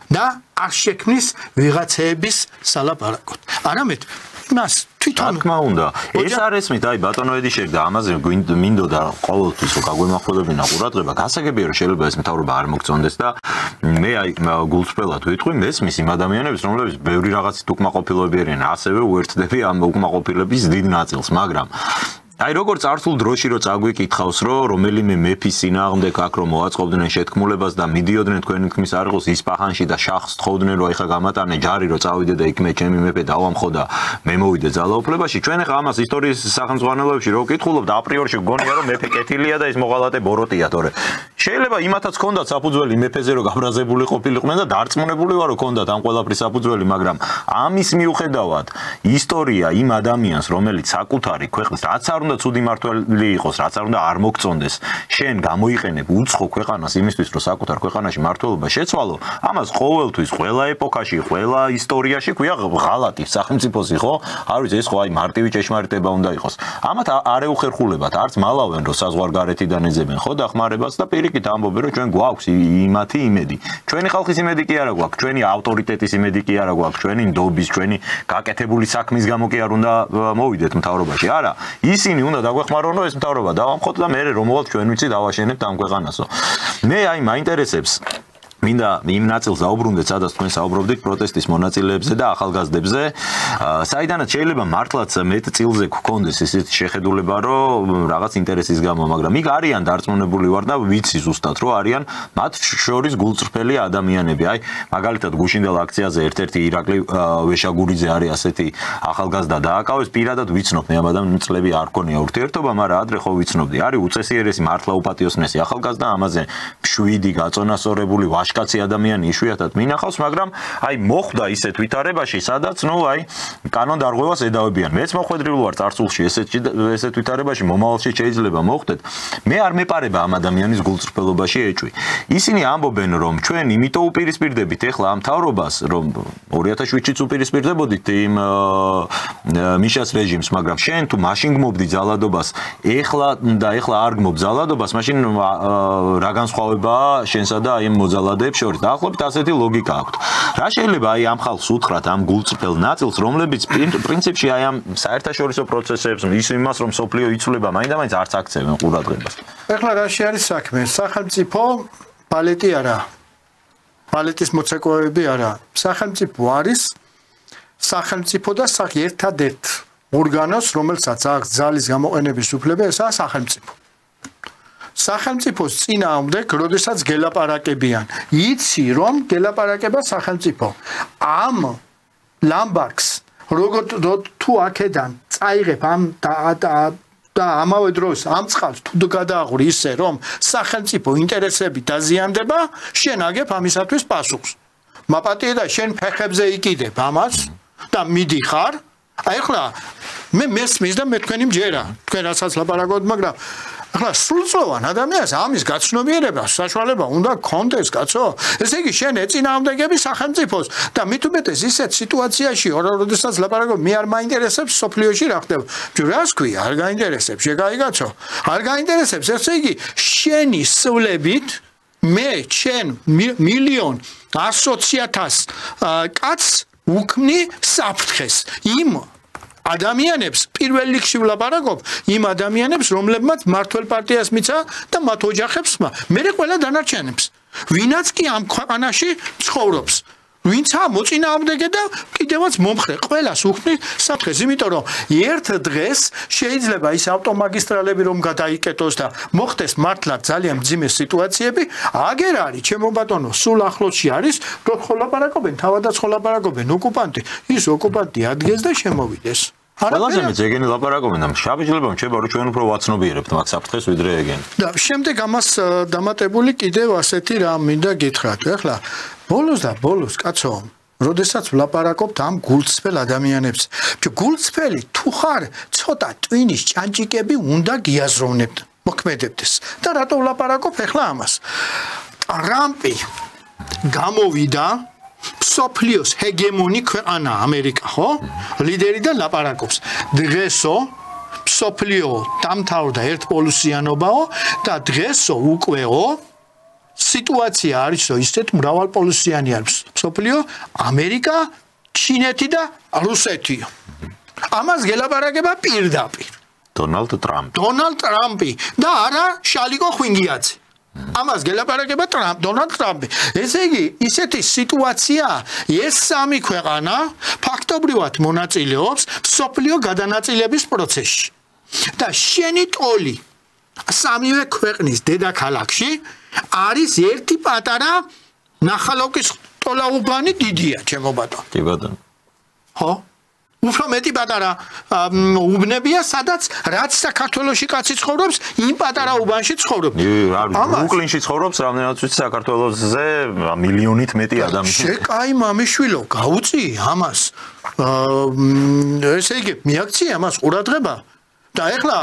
და არ შექმნის ვიღაცების სალაპარაკოდ არამედ მას თვითონ თქმა უნდა ეს არის მით აი ბატონო ედიშერი და ამაზე მინდოდა ყოველთვის რომ გაგვემახვილებინა ყურადღება გასაგებია რომ შეიძლება ეს მთავრობა არ მოგწონდეს და მე აი გულწრფელად ვიტყვი მესმის იმ ადამიანებს რომლებიც ბევრი რაღაცით უკმაყოფილოები არიან ასევე უერთდები ამ უკმაყოფილების დიდ ნაწილს მაგრამ აი როგორც წარსულ დროში რო წაგვიკითხავს რომ რომელიმე მეფის წინააღმდეგ აქ რომ მოაწყობდნენ შეთქმულებას და მიდიოდნენ თქვენი თქმის არღოს ისპაჰანში და შახს თხოვდნენ რომ ეხა გამატანე ჯარი რომ წავიდე და იქ მე ჩემი მეფე დავამხო და მე მოვიდე ძალაუფლებაში ჩვენ ეხა ამას ისტორიის სახელმძღვანელოებში რო ვკითხულობთ აპრიორში გგონია რომ მეფე კეთილია და ის მოღალატე ბოროტია თორე შეიძლება იმათაც ჰქონდათ საფუძველი მეფეზე რომ გაბრაზებული ყოფილიყვნენ და დარწმუნებული ვარო ჰქონდათ ამ ყველაფრის საფუძველი მაგრამ ამის მიუხედავად ისტორია იმ ადამიანს რომელიც საკუთარი ქვეყნის რაც არ უნდა ცუდი მართველი იყოს, რაც არ უნდა არ მოგწონდეს, შენ გამოიყენებ უცხო ქვეყანას იმისთვის, რომ საკუთარ ქვეყანაში მმართველობა შეცვალო, ამას ყოველთვის, ყველა ეპოქაში, ყველა ისტორიაში ქვია ღალატი სახელმწიფოსი, ხო? არ ვიცი, ეს ხო აი მარტივი ჭეშმარიტება უნდა იყოს. ამათ არ ეუხერხულებათ, არც მალავენ, რომ საზღვარგარეთიდან ეძებენ, ხო, დახმარებას და პირიქით ამბობენ, რომ ჩვენ გვაქვს იმათი იმედი. ჩვენი ხალხის იმედი კი არა გვაქვს, ჩვენი ავტორიტეტის იმედი კი არა გვაქვს, ჩვენი ნდობის, ჩვენი გაკეთებული საქმის გამო კი არ უნდა მოვიდეთ მთავრობაში. არა, ისინი უნდა დაგვეხმარონ რომ ეს მთავრობა დავამხოთ და მე რომ მოვალ ჩვენ ვიცი დავაშენებთ ამ ქვეყანასო. მე აი მაინტერესებს მინდა იმ ნაწილს დაუბრუნდეთ, სადაც თქვენ საუბრობდით პროტესტის მონაწილეებზე და ახალგაზრდებზე. საიდანაც შეიძლება მართლაც მეტ წილზე გქონდეს ესეთი შეხედულება, რომ რაღაც ინტერესის გამო, მაგრამ იქ არიან დარწმუნებული ვარ და ვიცი ზუსტად, რომ არიან მათ შორის გულწრფელი ადამიანები. აი, მაგალითად გუშინდელ აქციაზე ერთ-ერთი ირაკლი ვეშაგურიძე არის ასეთი ახალგაზრდა დააკავეს, პირადად ვიცნობ, მე ამ ადამიანს წლები არ ქონია ურთიერთობა, მაგრამ ადრე ხო ვიცნობდი. არის უწესიერესი მართლა უპატიოსნესი ახალგაზრდა, ამაზე მშვიდი გაწონასწორებული კაცი ადამიანი იშვიათად მინახავს, მაგრამ აი მოხდა ისეთ ვითარებაში, სადაც ნუ აი კანონდარღვევას ედავებიან. მეც მოხვედრილი ვარ წარსულში ესეთ ვითარებაში, მომავალში შეიძლება მოხდეთ. მე არ მეპარება ამ ადამიანის გულწრფელობაში ეჭვი. ისინი ამბობენ, რომ ჩვენ იმიტომ უპირისპირდებით ეხლა ამ მთავრობას, რომ 2007-ში უპირისპირდებოდით იმ მიშას რეჟიმს, მაგრამ შენ თუ მაშინ გმობდი ძალადობას, ეხლა არ გმობ ძალადობას, მაშინ რა განსხვავებაა შენსა და აი მოძალადე შორის დაახლოებით ასეთი ლოგიკა აქვს. რა შეიძლება აი ამ ხალხს უთხრათ ამ გულწრფელ ნაწილს, რომლებიც პრინციპში აი ამ საერთაშორისო პროცესებს, იმას რომ სოფლიო იცვლება, მაინდა-მაინც არც აქცევენ ყურადღებას. ეხლა რაში არის საქმე? სახელმწიფო პალეტი არა. პალეტის მოცეკვავები არა. სახელმწიფო არის სახელმწიფო და ერთადერთ ორგანოს, რომელსაც აქვს ძალის გამოყენების უფლება, ესაა სახელმწიფო. სახელმწიფოს წინააღმდეგ, როდესაც გელაპარაკებიან. იცი რომ გელაპარაკება სახელმწიფო. ამ ლამბარკს როგორ თუ აქედან წაიღებ ამ და ამავე დროს ამ წყალს თუ გადააღვრი ისე რომ სახელმწიფო ინტერესები დაზიანდება, შენ აგებ ამისათვის პასუხს. მაპატიე და შენ ფეხებზე იყიდებ ამას და მიდიხარ. აი ახლა მე მესმის და მე თქვენი მჯერა. თქვენ რასაც ლაპარაკობთ, მაგრამ ახლა სრულწლოვან ადამიანს ამის გაცნობიერება საშუალება უნდა გქონდეს, კაცო. ესე იგი შენ ეწინააღმდეგები სახელმწიფოს და მით უმეტეს ისეთ სიტუაციაში, როდესაც ლაპარაკობ, მე არ მაინტერესებს სოფლიოში რა ხდება. რას ქვია, არ გაინტერესებს, შეგაიგაცო. არ გაინტერესებს, ესე იგი შენი სვლებით მე შენ 1,100,000 კაცს უქმნი საფრთხეს. იმ ადამიანებს პირველ რიგში ვლაპარაკობ იმ ადამიანებს, რომლებმაც მართლ პარტიას მიცა და მათ ოჯახებს, მე ყველა დანარჩენებს. ვინაც კი ამ ქვეყანაში ცხოვრობს, ვინცა მოწინააღმდეგე და კიდევაც მომხრე, ყველას უქმნის საფრთხეს, იმიტომ რომ ერთ დღეს შეიძლება ის ავტომაგისტრალები რომ გადაიკეტოს და მოხდეს მართლაც ძალიან მძიმე სიტუაციები, აგერ არის, ჩემო ბატონო, სულ ახლოსში არის, რომ ხოლაპარაკობენ, თავადაც ხოლაპარაკობენ ოკუპანტი, ის ოკუპანტი ადგეს და შემოვიდეს. ყველაზე მეც ეგენი ლაპარაკობენ და შაბეჭდილება მრჩება რომ ჩვენ უფრო ვაცნობიერებთ მაგ საფრთხეს ვიდრე ეგენი. და შემდეგ ამას დამატებული კიდევ ასეთი რამ მინდა გითხრათ. ეხლა ბოლოს კაცო, როდესაც ვლაპარაკობთ ამ გულწრფელ ადამიანებს. გულწრფელი თუ ხარ, ცოტა ტვინის ჭანჭიკები უნდა გიაზროვნებთ, მოქმედებდეს. და რატო ვლაპარაკობ ახლა ამას? ტრამპი გამოვიდა მსოფლიოს ჰეგემონი ქვეყანა ამერიკა, ხო? ლიდერი და ლაპარაკობს. დღესო მსოფლიო დამთავრდა ერთპოლუსიანობაო და დღესო უკვეო სიტუაცია არისო ისეთ მრავალპოლუსიანი არის მსოფლიო ამერიკა, ჩინეთი და რუსეთიო. ამას გელაპარაკება პირდაპირ. დონალდ ტრამპი და არა შალიკო ხვინგიაძე. ამას გელაპარაკება დონალდ ტრამპი. ესე იგი, ისეთი სიტუაცია ეს სამი ქვეყანა ფაქტობრივად მონაწილეობს მსოფლიო გადანაწილების პროცესში. და შენი ტოლი სამივე ქვეყნის დედაქალაქში არის ერთი პატარა ნახალოვკის ტოლაუბანი დიდია, ჩემო ბატონო. კი ბატონო. ხო? უფრო მეტი პატარა უბნებია, სადაც რაც საქართველოში კაცი ცხოვრობს, იმ პატარა უბანში ცხოვრობს. ბრუკლინში ცხოვრობს, რამდენად ვიცი საქართველოზე მილიონით მეტი ადამიანი. შეკაი მამიშვილო, გაუწი ამას. ესე იგი, მიაქცია ამას ყურადღება. და ეხლა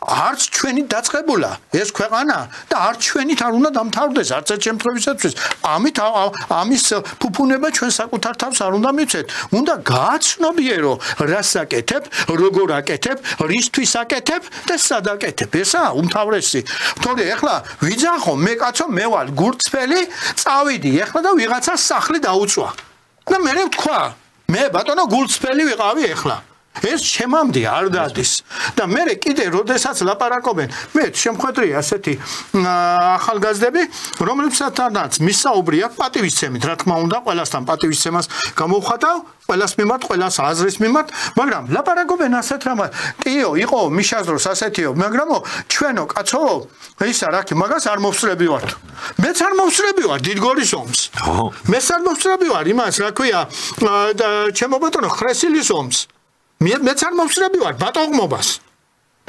არც ჩვენი დაწყებულა ეს ქვეყანა და არც ჩვენით არ უნდა დამთავრდეს არც ერთ შემთხვევისათვის. ამის ფუფუნება ჩვენ საკუთარ თავს არ უნდა მივცეთ. უნდა გააცნობიერო, რას აკეთებ, როგორ აკეთებ, რისთვის აკეთებ და სად აკეთებ. ესაა უმთავრესი. თორე ეხლა ვიძახო, მე კაცო, მე ვარ გურწფელი, წავიდი ეხლა და ვიღაცას სახლი დაუწვა. და მე ვთქვა, მე ბატონო გურწფელი ვიყავი ეხლა. ეს შემამდე არ დადის და მე კიდე როდესაც ლაპარაკობენ მე შემხვედრია ასეთი ახალგაზრდები რომლებსაც მისაუბრი აქვს პატივისცემით რა თქმა უნდა ყველასთან პატივისცემას გამოვხატავ ყველას მიმართ ყველას აზრის მიმართ მაგრამ ლაპარაკობენ ასეთ რამას კიო იყო მიშას დროს ასეთიო მაგრამო ჩვენო კაცო ისა რა მაგას არ მოვსწრები ვართ მეც არ მოვსწრები ვარ დიდგორის ომს მეც არ მოვსწრები ვარ იმას რა ქვია ჩემო ბატონო ხრესილის ომს მეც არ მოვსწრები ვარ ბატონყმობას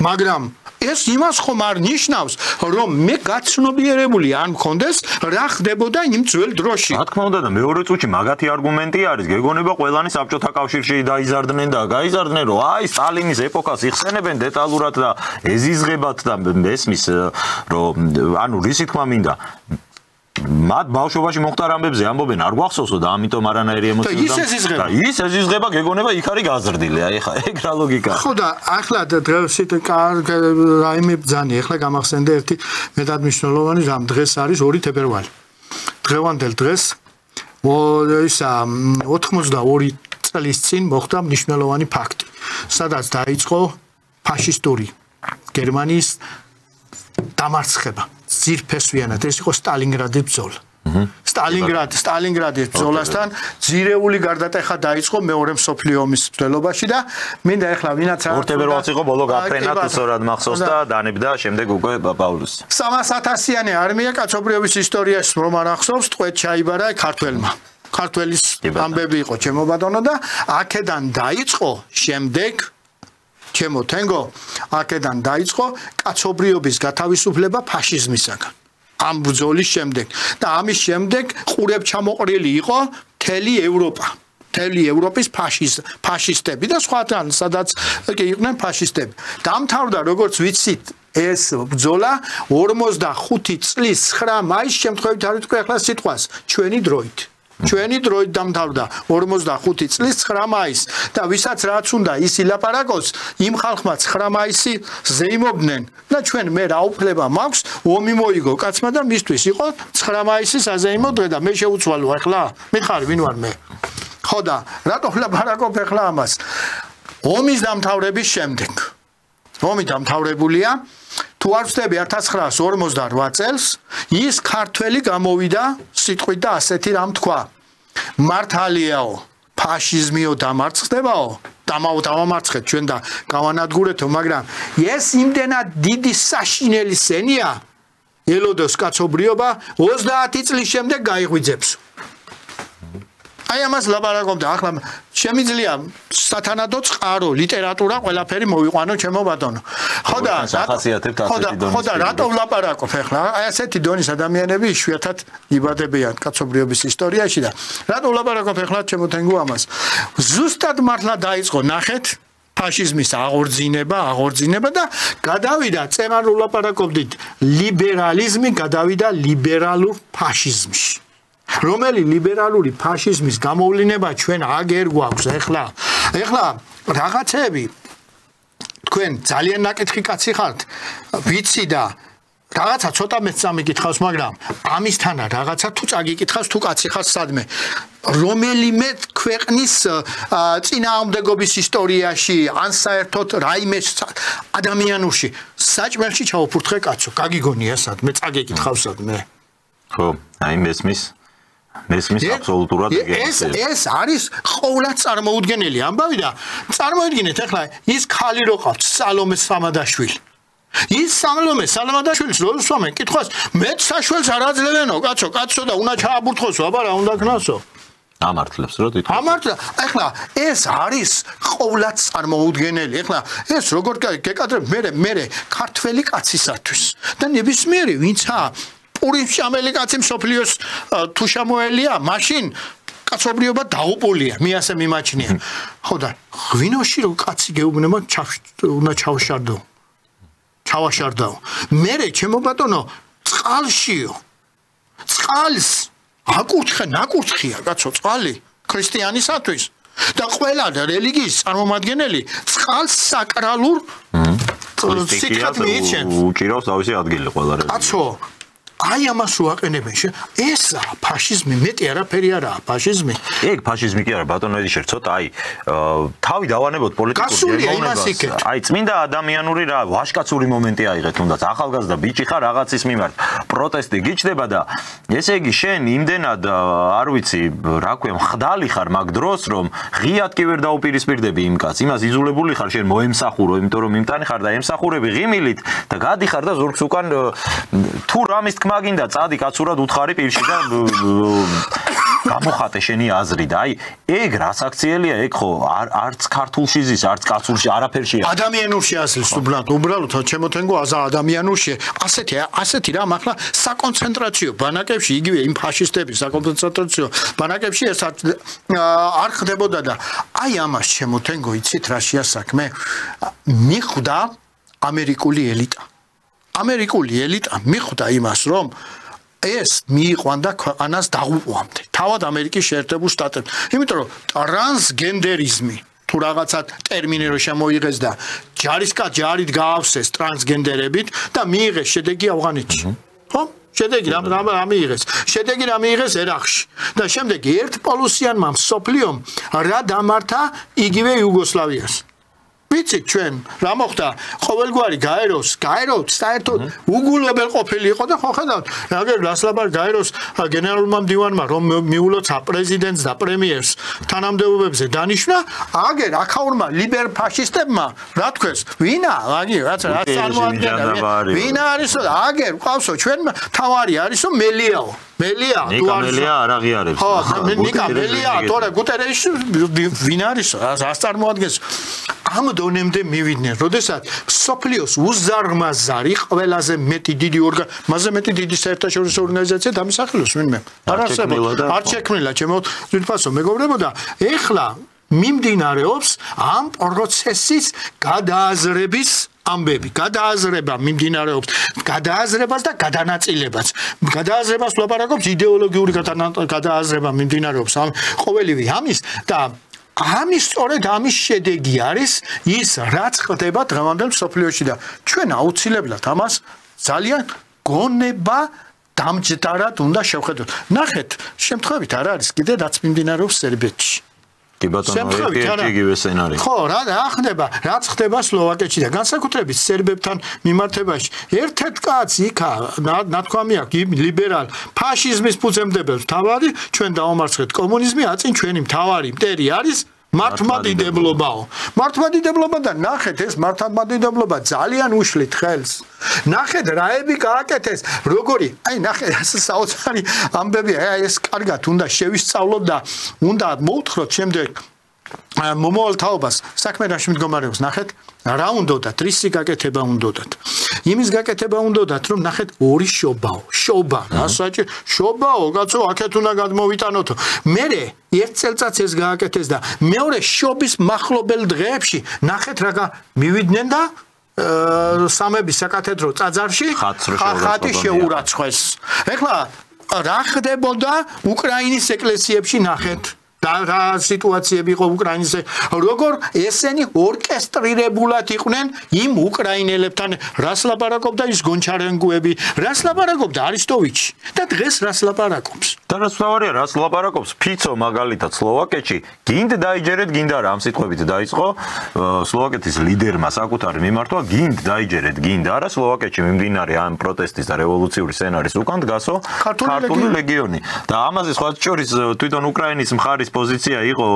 მაგრამ ეს იმას ხომ არ ნიშნავს რომ მე გაცნობიერებული არ მქონდეს რა ხდებოდა იმ ძველ დროში რა თქმა უნდა და მეორე წუთში მაგათი არგუმენტი არის გეგონება ყველანი საბჭოთა კავშირში დაიზარდნენ და გაიზარდნენ რომ აი სტალინის ეპოქას იხსენებენ დეტალურად და ეზიზღებათ და ესმის რომ ანუ რისი თქმა მინდა მათ ბავშვობაში მოხდარ ამბებზე ამბობენ არ გვახსოვსო და ამიტომ არანაირი ემოცია და ის ეზიზღება გეგონება იქ არის გაზრდილი აი ხა ეგ რა ლოგიკა ხო და ახლა დღეს რაიმე ბძანი ახლა გამახსენდა ერთი მეტად მნიშვნელოვანი რამ დღეს არის 2 თებერვალი დღევანდელ დღეს ისა 82 წლის წინ მოხდა მნიშვნელოვანი ფაქტი სადაც დაიწყო ფაშისტური გერმანიის დამარცხება ძირფესვიანად ეს იყო სტალინგრადის ბრძოლა. სტალინგრადის ბრძოლასთან ძირეული გარდატეხა დაიწყო მეორე მსოფლიო ომის ბრძოლაში და მინდა ახლა ვინაც არ თებერვალს იყო ბოლო გაფრენად სწორად მახსოვს და დანებდა შემდეგ უკვე პავლუს. 300,000-იანი არმია კაცობრიობის ისტორიაში რომ არ ახსოვს ტყვედ ჩაიბარა ქართველმა. ქართველის ამბები იყო ჩემო ბატონო და აქედან დაიწყო შემდეგ ჩემო თენგო აქედან დაიწყო კაცობრიობის გათავისუფლება ფაშიზმისაგან ამ ბრძოლის შემდეგ და ამის შემდეგ ყურებ ჩამოყრილი იყო მთელი ევროპა მთელი ევროპის ფაშისტები და სხვათან სადაც იყვნენ ფაშისტები დამთავრდა როგორც ვიცით ეს ბრძოლა 45 წლის 9 მაისს შემთხვევით არ ვიტყვი ახლა სიტყვას ჩვენი დროით ჩვენი დროით დამთავრდა 45 წლის 9 მაისს და ვისაც რაც უნდა ის ილაპარაკოს იმ ხალხმა 9 მაისი ზეიმობდნენ და ჩვენ მე რა უფლება მაქვს ომი მოიგო კაცმა და მისთვის იყო 9 მაისის საზეიმო დღე და მე შეუცვალო ახლა მითხარი ვინ ვარ მე ხო და რატო ვლაპარაკობ ახლა ამას ომის დამთავრების შემდეგ ომი დამთავრებულია თუ არ ვწდები 1948 წელს ის ქართველი გამოვიდა სიტყვით და ასეთი რამ თქვა მართალიაო ფაშიზმიო დამარცხდებაო დამავამარცხეთ ჩვენ და გავანადგურეთო მაგრამ ეს იმდენად დიდი საშინელი სენია ელოდოს კაცობრიობა 30 წლის შემდეგ გაიღვიძებს აი ამას ლაპარაკობდა ახლა შემიძლია სათანადო წყარო ლიტერატურა ყველაფერი მოვიყვანო ჩემო ბატონო ხო და რატო ვლაპარაკობ ახლა აი ასეთი დონის ადამიანები იშვიათად იბადებიან კაცობრიობის ისტორიაში და რატო ვლაპარაკობ ახლა ჩემო თენგო ამას ზუსტად მართლა დაიწყო ნახეთ ფაშიზმის აღორძინება და გადავიდა წეღარ ვლაპარაკობდით ლიბერალიზმი გადავიდა ლიბერალურ ფაშიზმში რომელი ლიბერალური ფაშიზმის გამოვლინება ჩვენ აგერ გვაქვს ახლა რაღაცები თქვენ ძალიან ნაკითხი კაცი ხართ ვიცი და რაღაცა ცოტა მეც წამიკითხავს მაგრამ ამისთანა რაღაცა თუ წაგიკითხავს თუ კაცი ხარ სადმე რომელიმე ქვეყნის წინააღმდეგობის ისტორიაში ან საერთოდ რაიმე ადამიანურში საჭმელში ჩაუფურთხე კაცო გაგიგონია სადმე წაგიკითხავს სადმე ხო აი მესმის აბსოლუტურად ეს არის ყოველად წარმოუდგენელი ამბავი და წარმოიდგინეთ ახლა ის ხალი რო ყავს სალომე სამადაშვილი ის სალომე სამადაშვილის რო სვამენ კითხვას მეც საშველს არ აძლევენო კაცო და უნდა ჩააბურთხოსო აბა რა უნდა ქნასო ამართლებს რო თვითონ ამართლა ახლა ეს არის ყოველად წარმოუდგენელი ახლა ეს როგორ გეკადრებ მე ქართველი კაცისათვის და ნებისმიერი ვინცა პურიმში ამელიკაცი მსოფლიოს თუ შემოელია მაშინ კაცობრიობა დაუპოლია მე ასე მიმაჩნია ხო და ღვინოში რო კაცი გეუბნება უნდა ჩავაშარდაო მე ჩემო ბატონო წყალშიო წყალს აკურთხია კაცო წყალი ქრისტიანისათვის და ყველა რელიგიის წარმომადგენელი წყალს საკრალურ სიკეთად მიიჩნევს უჭირავს თავისი ადგილი ყველა რელიგია კაცო აი ამას უაყენებენ ესა ფაშიზმი მეტი არაფერი არაა ფაშიზმი ეგ ფაშიზმი კი არა ბატონო ედიშერ ცოტა აი თავი დავანებოთ პოლიტიკურ გერმანებას აი წმინდა ადამიანური რა ვაშკაცური მომენტი აიღეთ თუნდაც ახალგაზრდა ბიჭი ხარ რაღაცის მიმართ პროტესტი გიჩდება და ესე იგი შენ იმდენად არ ვიცი რა ქვია მხდალი ხარ მაგ დროს რომ ღიად კი ვერ დაუპირისპირდები იმ კაცს იმას იზოლებული ხარ შენ მოემსახურო იმიტომ რომ იმტანი ხარ და ემსახურები ღიმილით და გადიხარ და ზურგს უკან თუ რამის მაგინდა წადი კაცურად უთხარი პირში და გამოხატე შენი აზრი და აი ეგ რას აქციელია ეგ ხო არც ქართულში ზის არც კაცურში არაფერში ადამიანურში ასლის უბრალოდ ჩემოთენგო ადამიანურში ასეთი რამ ახლა საკონცენტრაციო ბანაკებში იგივე იმ ფაშისტების საკონცენტრაციო ბანაკებში ეს არ ხდებოდა და აი ამას ჩემოთენგო იცით რა შეასაქმე მიხვდა ამერიკული ელიტა მიხვდა იმას რომ ეს მიიყვანდა ქვეყანას დაღუპვამდე თავად ამერიკის შეერთებულ შტატებში იმიტომ რომ ტრანსგენდერიზმი თუ რაღაცა ტერმინი რო შემოიღეს და ჯარით გაავსეს ტრანსგენდერებით და მიიღეს შედეგი ავღანეთში ხო შედეგი რა მიიღეს ერაყში და შემდეგ ერთპოლუსიანმა მსოფლიომ რა დამართა იგივე იუგოსლავიას ვიცით ჩვენ რა მოხდა ყოველგვარი გაეროს საერთოდ უგულებელ ყოფილი იყო და ხო ხედავთ რაგერ გასლაბარ გაეროს გენერალურმა მდივანმა რომ მიულოცა პრეზიდენტს და პრემიერს თანამდებობებზე დანიშნა აგერ აქაურმა ლიბერ ფაშისტებმა რა თქვეს ვინა აგი რა წარმოადგენდა ვინა არისო აგერ ყავსო ჩვენ თავარი არისო მელიაო მელია ნიკამელია არ აღიარებს ხო ნიკა მელია თორე გუტერეში ვინ არისო რას წარმოადგენს ამ დონემდე მივიდნენ როდესაც სოფლიოს უზარმაზარი ყველაზე მეტი დიდი საერთაშორისო ორგანიზაცია დამისახელოს ვინმე არ შექმნილა ჩემო თვითფასო მეგობრებო და ეხლა მიმდინარეობს ამ პროცესის გადააზრების ამბები გადააზრება მიმდინარეობს გადააზრებას და გადანაწილებას გადააზრებას ვლაპარაკობთ იდეოლოგიური გადააზრება მიმდინარეობს ამ ყოველივე ამის და სწორედ ამის შედეგი არის ის რაც ხდება დღევანდელ სოფლიოში და ჩვენ აუცილებლად ამას ძალიან გონება დამჯდარად უნდა შევხედოთ ნახეთ შემთხვევით არ არის კიდე რაც მიმდინარეობს სერბეთში კი ბატონო იგივე სცენარი ხო რა ხდება რაც ხდება სლოვაკეთში და განსაკუთრებით სერბებთან მიმართებაში ერთ-ერთ კაცი იქა ნათქვამი აქვს ლიბერალ ფაშიზმის ფუძემდებელს თავარი ჩვენ დაუმარცხეთ კომუნიზმი აწინ ჩვენი მთავარი მტერი არის მართლმადიდებლობაო. მართლმადიდებლობა და ნახეთ ეს მართლმადიდებლობა ძალიან უშლით ხელს. ნახეთ რაები გააკეთეს, როგორი, ნახეთ საოცარი ამბებია, ეს კარგად უნდა შევისწავლოთ და უნდა მოვთხროთ შემდეგ მომავალ თაობას საქმე რაში მდგომარეობს, ნახეთ რა უნდათ, რისი გაკეთება უნდათ. იმის გაკეთება უნდათ, რომ ნახეთ ორი შობა, ასაჭი შობაო, კაცო, აქეთ უნდა გადმოვიტანოთო. მერე ერთ წელწადს ეს გააკეთეს და მეორე შობის მახლობელ დღეებში ნახეთ რა მივიდნენ და სამების საკათედრო ტაძარში ხატი შეურაცხეს. ეხლა რა ხდებოდა უკრაინის ეკლესიებში ნახეთ და რა სიტუაციები იყო უკრაინის როგორ ესენი ორკესტრირებულად იყვნენ იმ უკრაინელებთან რას ლაპარაკობდა ის გონჩარენკოები რას ლაპარაკობდა არისტოვიჩი და დღეს რას ლაპარაკობს და რაც თავარია რას ლაპარაკობს ფიცო მაგალითად სლოვაკეთში გინდ დაიჯერეთ გინდა რა ამ სიტყვებით დაიწყო სლოვაკეთის ლიდერმა საკუთარი მიმართვა გინდ დაიჯერეთ გინდა არა სლოვაკეთში მიმდინარე ამ პროტესტის და რევოლუციური სცენარის უკან დგასო ქართული ლეგიონი და ამაზე სხვა შორის თვითონ უკრაინის მხარის პოზიცია იყო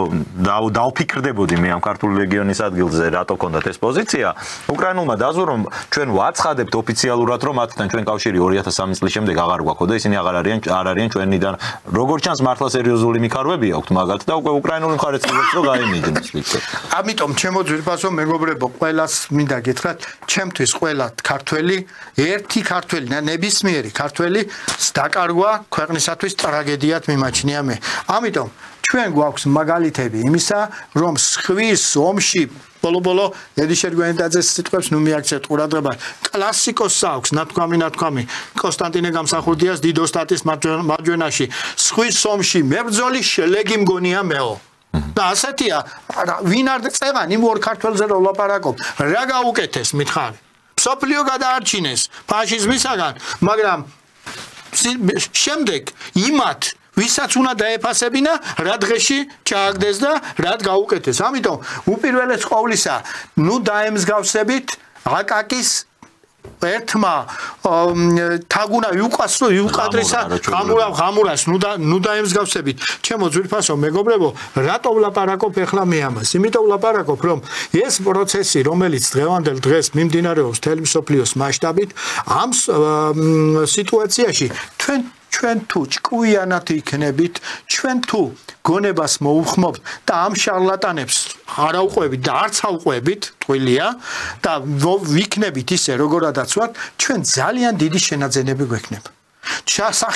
დავფიქრდებოდი მე ამ ქართული ლეგიონის ადგილზე რატო ქონდათ ეს პოზიცია უკრაინულმა დაზო რომ ჩვენ ვაცხადებთ ოფიციალურად რომ მათთან ჩვენ კავშირი 2003 წლის შემდეგ აღარ გვაქვს და ისინი აღარ არიან ჩვენიდან როგორ ჩანს მართლა სერიოზული მიხარვები აქვთ მაგალითად და უკვე უკრაინული მხარეც იღებს რომ გაიმიჯნოს ამიტომ ჩემო ძვირფასო მეგობრებო ყველას მინდა გითხრათ ჩემთვის ყველა ქართველი ერთი ქართველი ნებისმიერი ქართველი დაკარგვა ქვეყნისათვის ტრაგედიად მიმაჩნია მე ამიტომ ჩვენ გვაქვს მაგალითები იმისა, რომ სხვის ომში ბოლო ედიშერ გვენდაძეს სიტყვებს ნუ მიაქცევთ ყურადღება კლასიკოსს აქვს ნათქვამი კონსტანტინე გამსახურდიას დიდოსტატის მარჯვენაში სხვის ომში მებრძოლი შელეგი მგონია მეო და ასეთია ვინ არ წევან იმ ორ ქართველზე რომ ლაპარაკობ რა გაუკეთეს მითხარი სოფლიო გადაარჩინეს ფაშიზმისაგან მაგრამ შემდეგ იმათ ვისაც უნდა დაეფასებინა რა დღეში ჩააგდეს და რა გაუკეთეს. ამიტომ უპირველეს ყოვლისა, ნუ დაემსგავსებით აკაკის ერთმა თაგუნა იუყადრისა ღამურას ნუ დაემსგავსებით. ჩემო ძვირფასო მეგობრებო, რატო ვლაპარაკობ ახლა მე ამას? იმიტომ ვლაპარაკობ, რომ ეს პროცესი, რომელიც დღევანდელ დღეს მიმდინარეობს მთელი მსოფლიოს მასშტაბით, ამ სიტუაციაში ჩვენ თუ ჭკვიანად იქნებით, ჩვენ თუ გონებას მოუხმობთ და ამ შარლატანებს არ ავყვებით და არც ავყვებით, ტყუილია და ვიქნებით ისე როგორადაც ვართ, ჩვენ ძალიან დიდი შენაძენები გვექნება.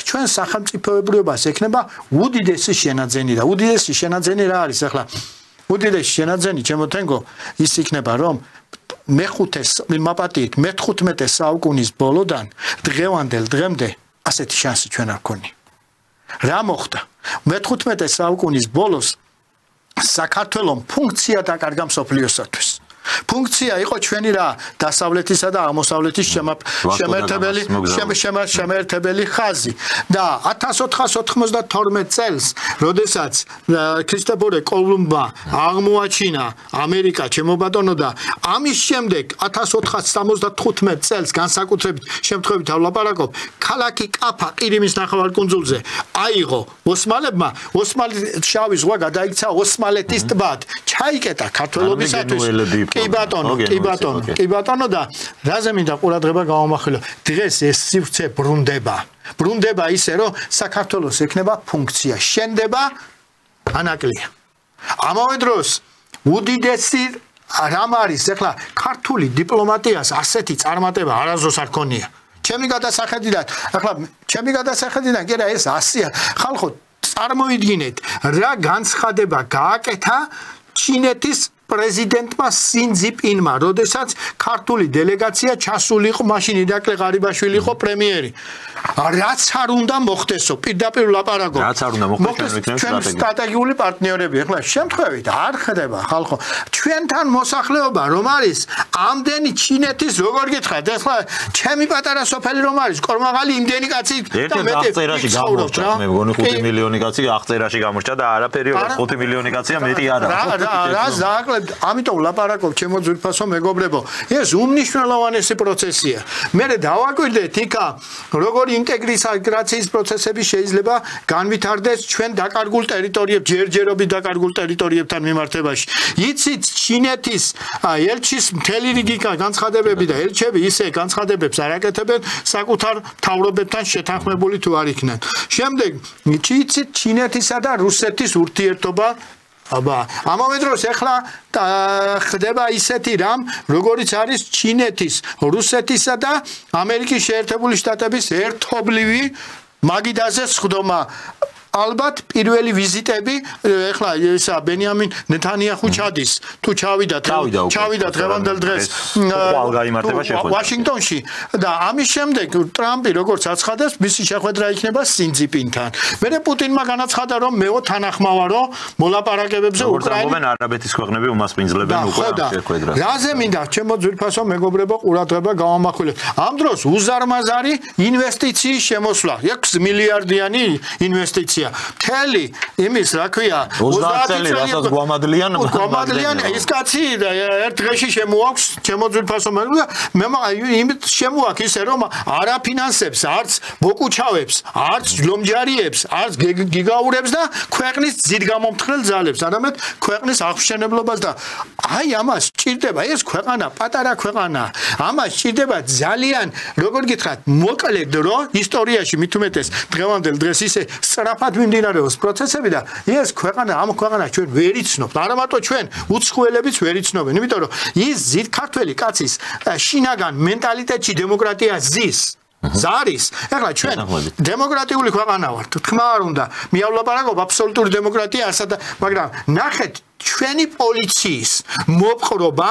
ჩვენ სახელმწიფოებრიობას ექნება უდიდესი შენაძენი და უდიდესი შენაძენი რა არის ახლა? უდიდესი შენაძენი ჩემო თენგო ის იქნება რომ მე-15 საუკუნის ბოლოდან დღევანდელ დღემდე ასეთი შანსი ჩვენ არ გქონია. რა მოხდა? მე-15 საუკუნის ბოლოს საქართველოს ფუნქცია დაკარგა მსოფლიოსათვის. ფუნქცია იყო ჩვენი რა დასავლეთისა და აღმოსავლეთის შემერთებელი ხაზი და 1492 წელს როდესაც ქრისტეფორე კოლუმბმა აღმოაჩინა ამერიკა ჩემო ბატონო და ამის შემდეგ 1475 წელს განსაკუთრებით შემთხვევით ვლაპარაკობ ქალაქი კაფა ყირიმის ნახევარკუნძულზე აიღო ოსმალებმა ოსმალეთის ზღვა გადაიქცა ოსმალეთის ტბად ჩაიკეტა ქართველობისათვის კი ბატონო და რაზე მინდა ყურადღება გავამახვილო დღეს ეს სივრცე ბრუნდება ისე რომ საქართველოს ექნება ფუნქცია შენდება ანაკლია ამავე დროს უდიდესი რამ არის ახლა ქართული დიპლომატიას ასეთი წარმატება არასდროს არ ქონია ჩემი გადასახედიდან კი რა ეს 100-ია ხალხო წარმოიდგინეთ რა განცხადება გააკეთა ჩინეთის პრეზიდენტმა სინძიპინმა, როდესაც ქართული დელეგაცია ჩასული იყო, მაშინ ირაკლი ღარიბაშვილი იყო პრემიერი. რაც არ უნდა მოხდესო, პირდაპირ ლაპარაკობ. რაც არ უნდა მოხდეს, ჩვენ სტრატეგიული პარტნიორები, ახლა შემთხვევით არ ხდება ხალხო. ჩვენთან მოსახლეობა რომ არის, ამდენი ჩინეთის როგორ გითხრათ, ახლა ჩემი პატარა სოფელი რომ არის, კორმაღალი იმდენი კაცი და მეტი აღწერაში გამორჩა, მე მგონი 5 მილიონი კაცი აღწერაში გამორჩა და არაფერი 5 მილიონი კაცია მეტი არა. რას დააკლე ეხლა ამიტომ ლაპარაკობ ჩემო ძვირფასო მეგობრებო, ეს უმნიშვნელოვანესი პროცესია. მე დავაკვირდეთ იქა, როგორი ინტეგრაციის პროცესები შეიძლება განვითარდეს ჩვენ დაკარგულ ტერიტორიებს, ჯერჯერობით დაკარგულ ტერიტორიებთან მიმართებაში. იცით, ჩინეთის ელჩის მთელი რიგი განცხადებები და ელჩები ისე განცხადებებს არ აკეთებენ საკუთარ მთავრობებთან შეთანხმებული თუ არ იქნან. შემდეგ იცით, ჩინეთისა და რუსეთის ურთიერთობა აბა, ამავე დროს ახლა ხდება ისეთი რამ, როგორიც არის ჩინეთის, რუსეთისა და ამერიკის შეერთებული შტატების ერთობლივი მაგიდაზე სხდომა. ალბათ პირველი ვიზიტები ახლა ისა ბენიამინ ნეთანიაჰუ ჩადის თუ ჩავიდა დღევანდელ დღეს ვაშინგტონში და ამის შემდეგ ტრამპი როგორც აცხადებს მისი შეხვედრა იქნება სინძიპინთან. მე პუტინმა განაცხადა რომ მეო თანახმავარო მოლაპარაკებებზე უკრაინა არაბეთის ქვეყნები უმასპინძლებენ უკვე ამ შეხვედრას. რაზე მინდა ჩემო ძვირფასო მეგობრებო ყურადღება გავამახვილებთ. ამ დროს უზარმაზარი ინვესტიციის შემოსვლა 6 მილიარდიანი ინვესტიცია მთელი იმის რა ქვია 30 წელი რასაც გვამადლიან ის კაცი ერთ დღეში შემოაქვს ჩემო ძვირფასო მეგობრებო მე იმით შემოაქვს ისე რომ არ აფინანსებს არც ბოკუჩავებს არც ლომჯარიებს არც გიგაურებს და ქვეყნის ძირგამომთხრელ ძალებს არამედ ქვეყნის აღშენებლობას და აი ამას ჭირდება ეს ქვეყანა პატარა ქვეყანა ამას ჭირდება ძალიან როგორ გითხრათ მოკლე დრო ისტორიაში მით უმეტეს დღევანდელ დღეს ისე სწრაფად მიმდინარეობს პროცესები და ეს ქვეყანა ამ ქვეყანას ჩვენ ვერ იცნობთ არა მარტო ჩვენ უცხოელებიც ვერ იცნობენ იმიტომ რომ ის ზით ქართველი კაცის შინაგან მენტალიტეტში დემოკრატია ზის ზარის ეხლა ჩვენ დემოკრატიული ქვეყანა ვართ თქმა არ უნდა მე ვლაპარაკობ აბსოლუტური დემოკრატიასა და მაგრამ ნახეთ ჩვენი პოლიციის მოპყრობა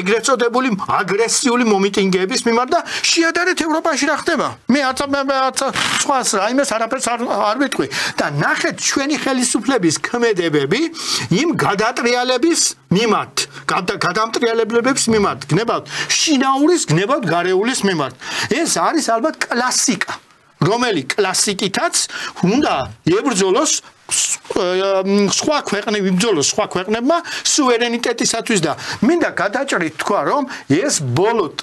ეგრეთ წოდებული აგრესიული მომიტინგეების მიმართ და შეადარეთ ევროპაში რა ხდება მე არც სხვას რაიმეს არაფერს არ ვიტყვი და ნახეთ ჩვენი ხელისუფლების ქმედებები იმ გადატრიალების მიმართ გადამტრიალებების მიმართ გნებავთ შინაურის გნებავთ გარეულის მიმართ ეს არის ალბათ კლასიკა რომელი კლასიკითაც უნდა ებრძოლოს სხვა ქვეყნებმა სუვერენიტეტისათვის და მინდა გადაჭრით თქვა რომ ეს ბოლო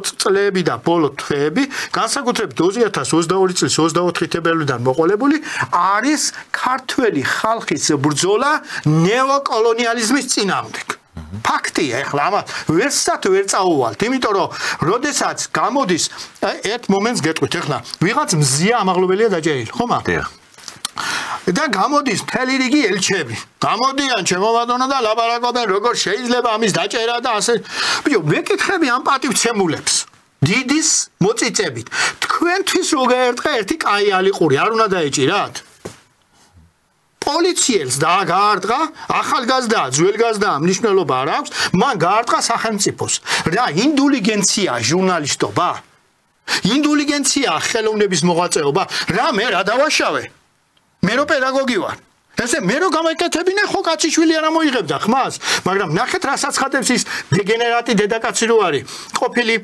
წლები და ბოლო თვეები განსაკუთრებით 2022 წლის 24 თებერვლიდან მოყოლებული არის ქართველი ხალხის ბრძოლა ნეოკოლონიალიზმის წინააღმდეგ ფაქტია ეხლა ამას ვერ წაუვალთ იმიტომ რომ როდესაც გამოდის ერთ მომენტს გეტყვით ეხლა ვიღაც მზია ამაღლობელია დაჭერილი ხომა და გამოდის მთელი რიგი ელჩები გამოდიან ჩემო ბატონო და ლაპარაკობენ როგორ შეიძლება ამის დაჭერა და ასე ბიჭო მეკითხები ამ პატივცემულებს დიდის მოწიწებით თქვენთვის როგორ ერთხა ერთი კაი ალიყური არ უნდა დაეჭირათ პოლიციელს გაარტყა ახალგაზრდა ძველგაზრდა მნიშვნელობა არ აქვს მან გაარტყა სახელმწიფოს რა ინდულიგენცია ჟურნალისტობა ინდულიგენცია ხელოვნების მოღვაწეობა რა მე რა დავაშავე მე რო პედაგოგი ვარ ესე მე რო გამეკეთებინე ხო კაციშვილი არ მოიღებდა ხმას მაგრამ ნახეთ რასაც ხატებს ის დეგენერატი დედაკაცი რო არის ყოფილი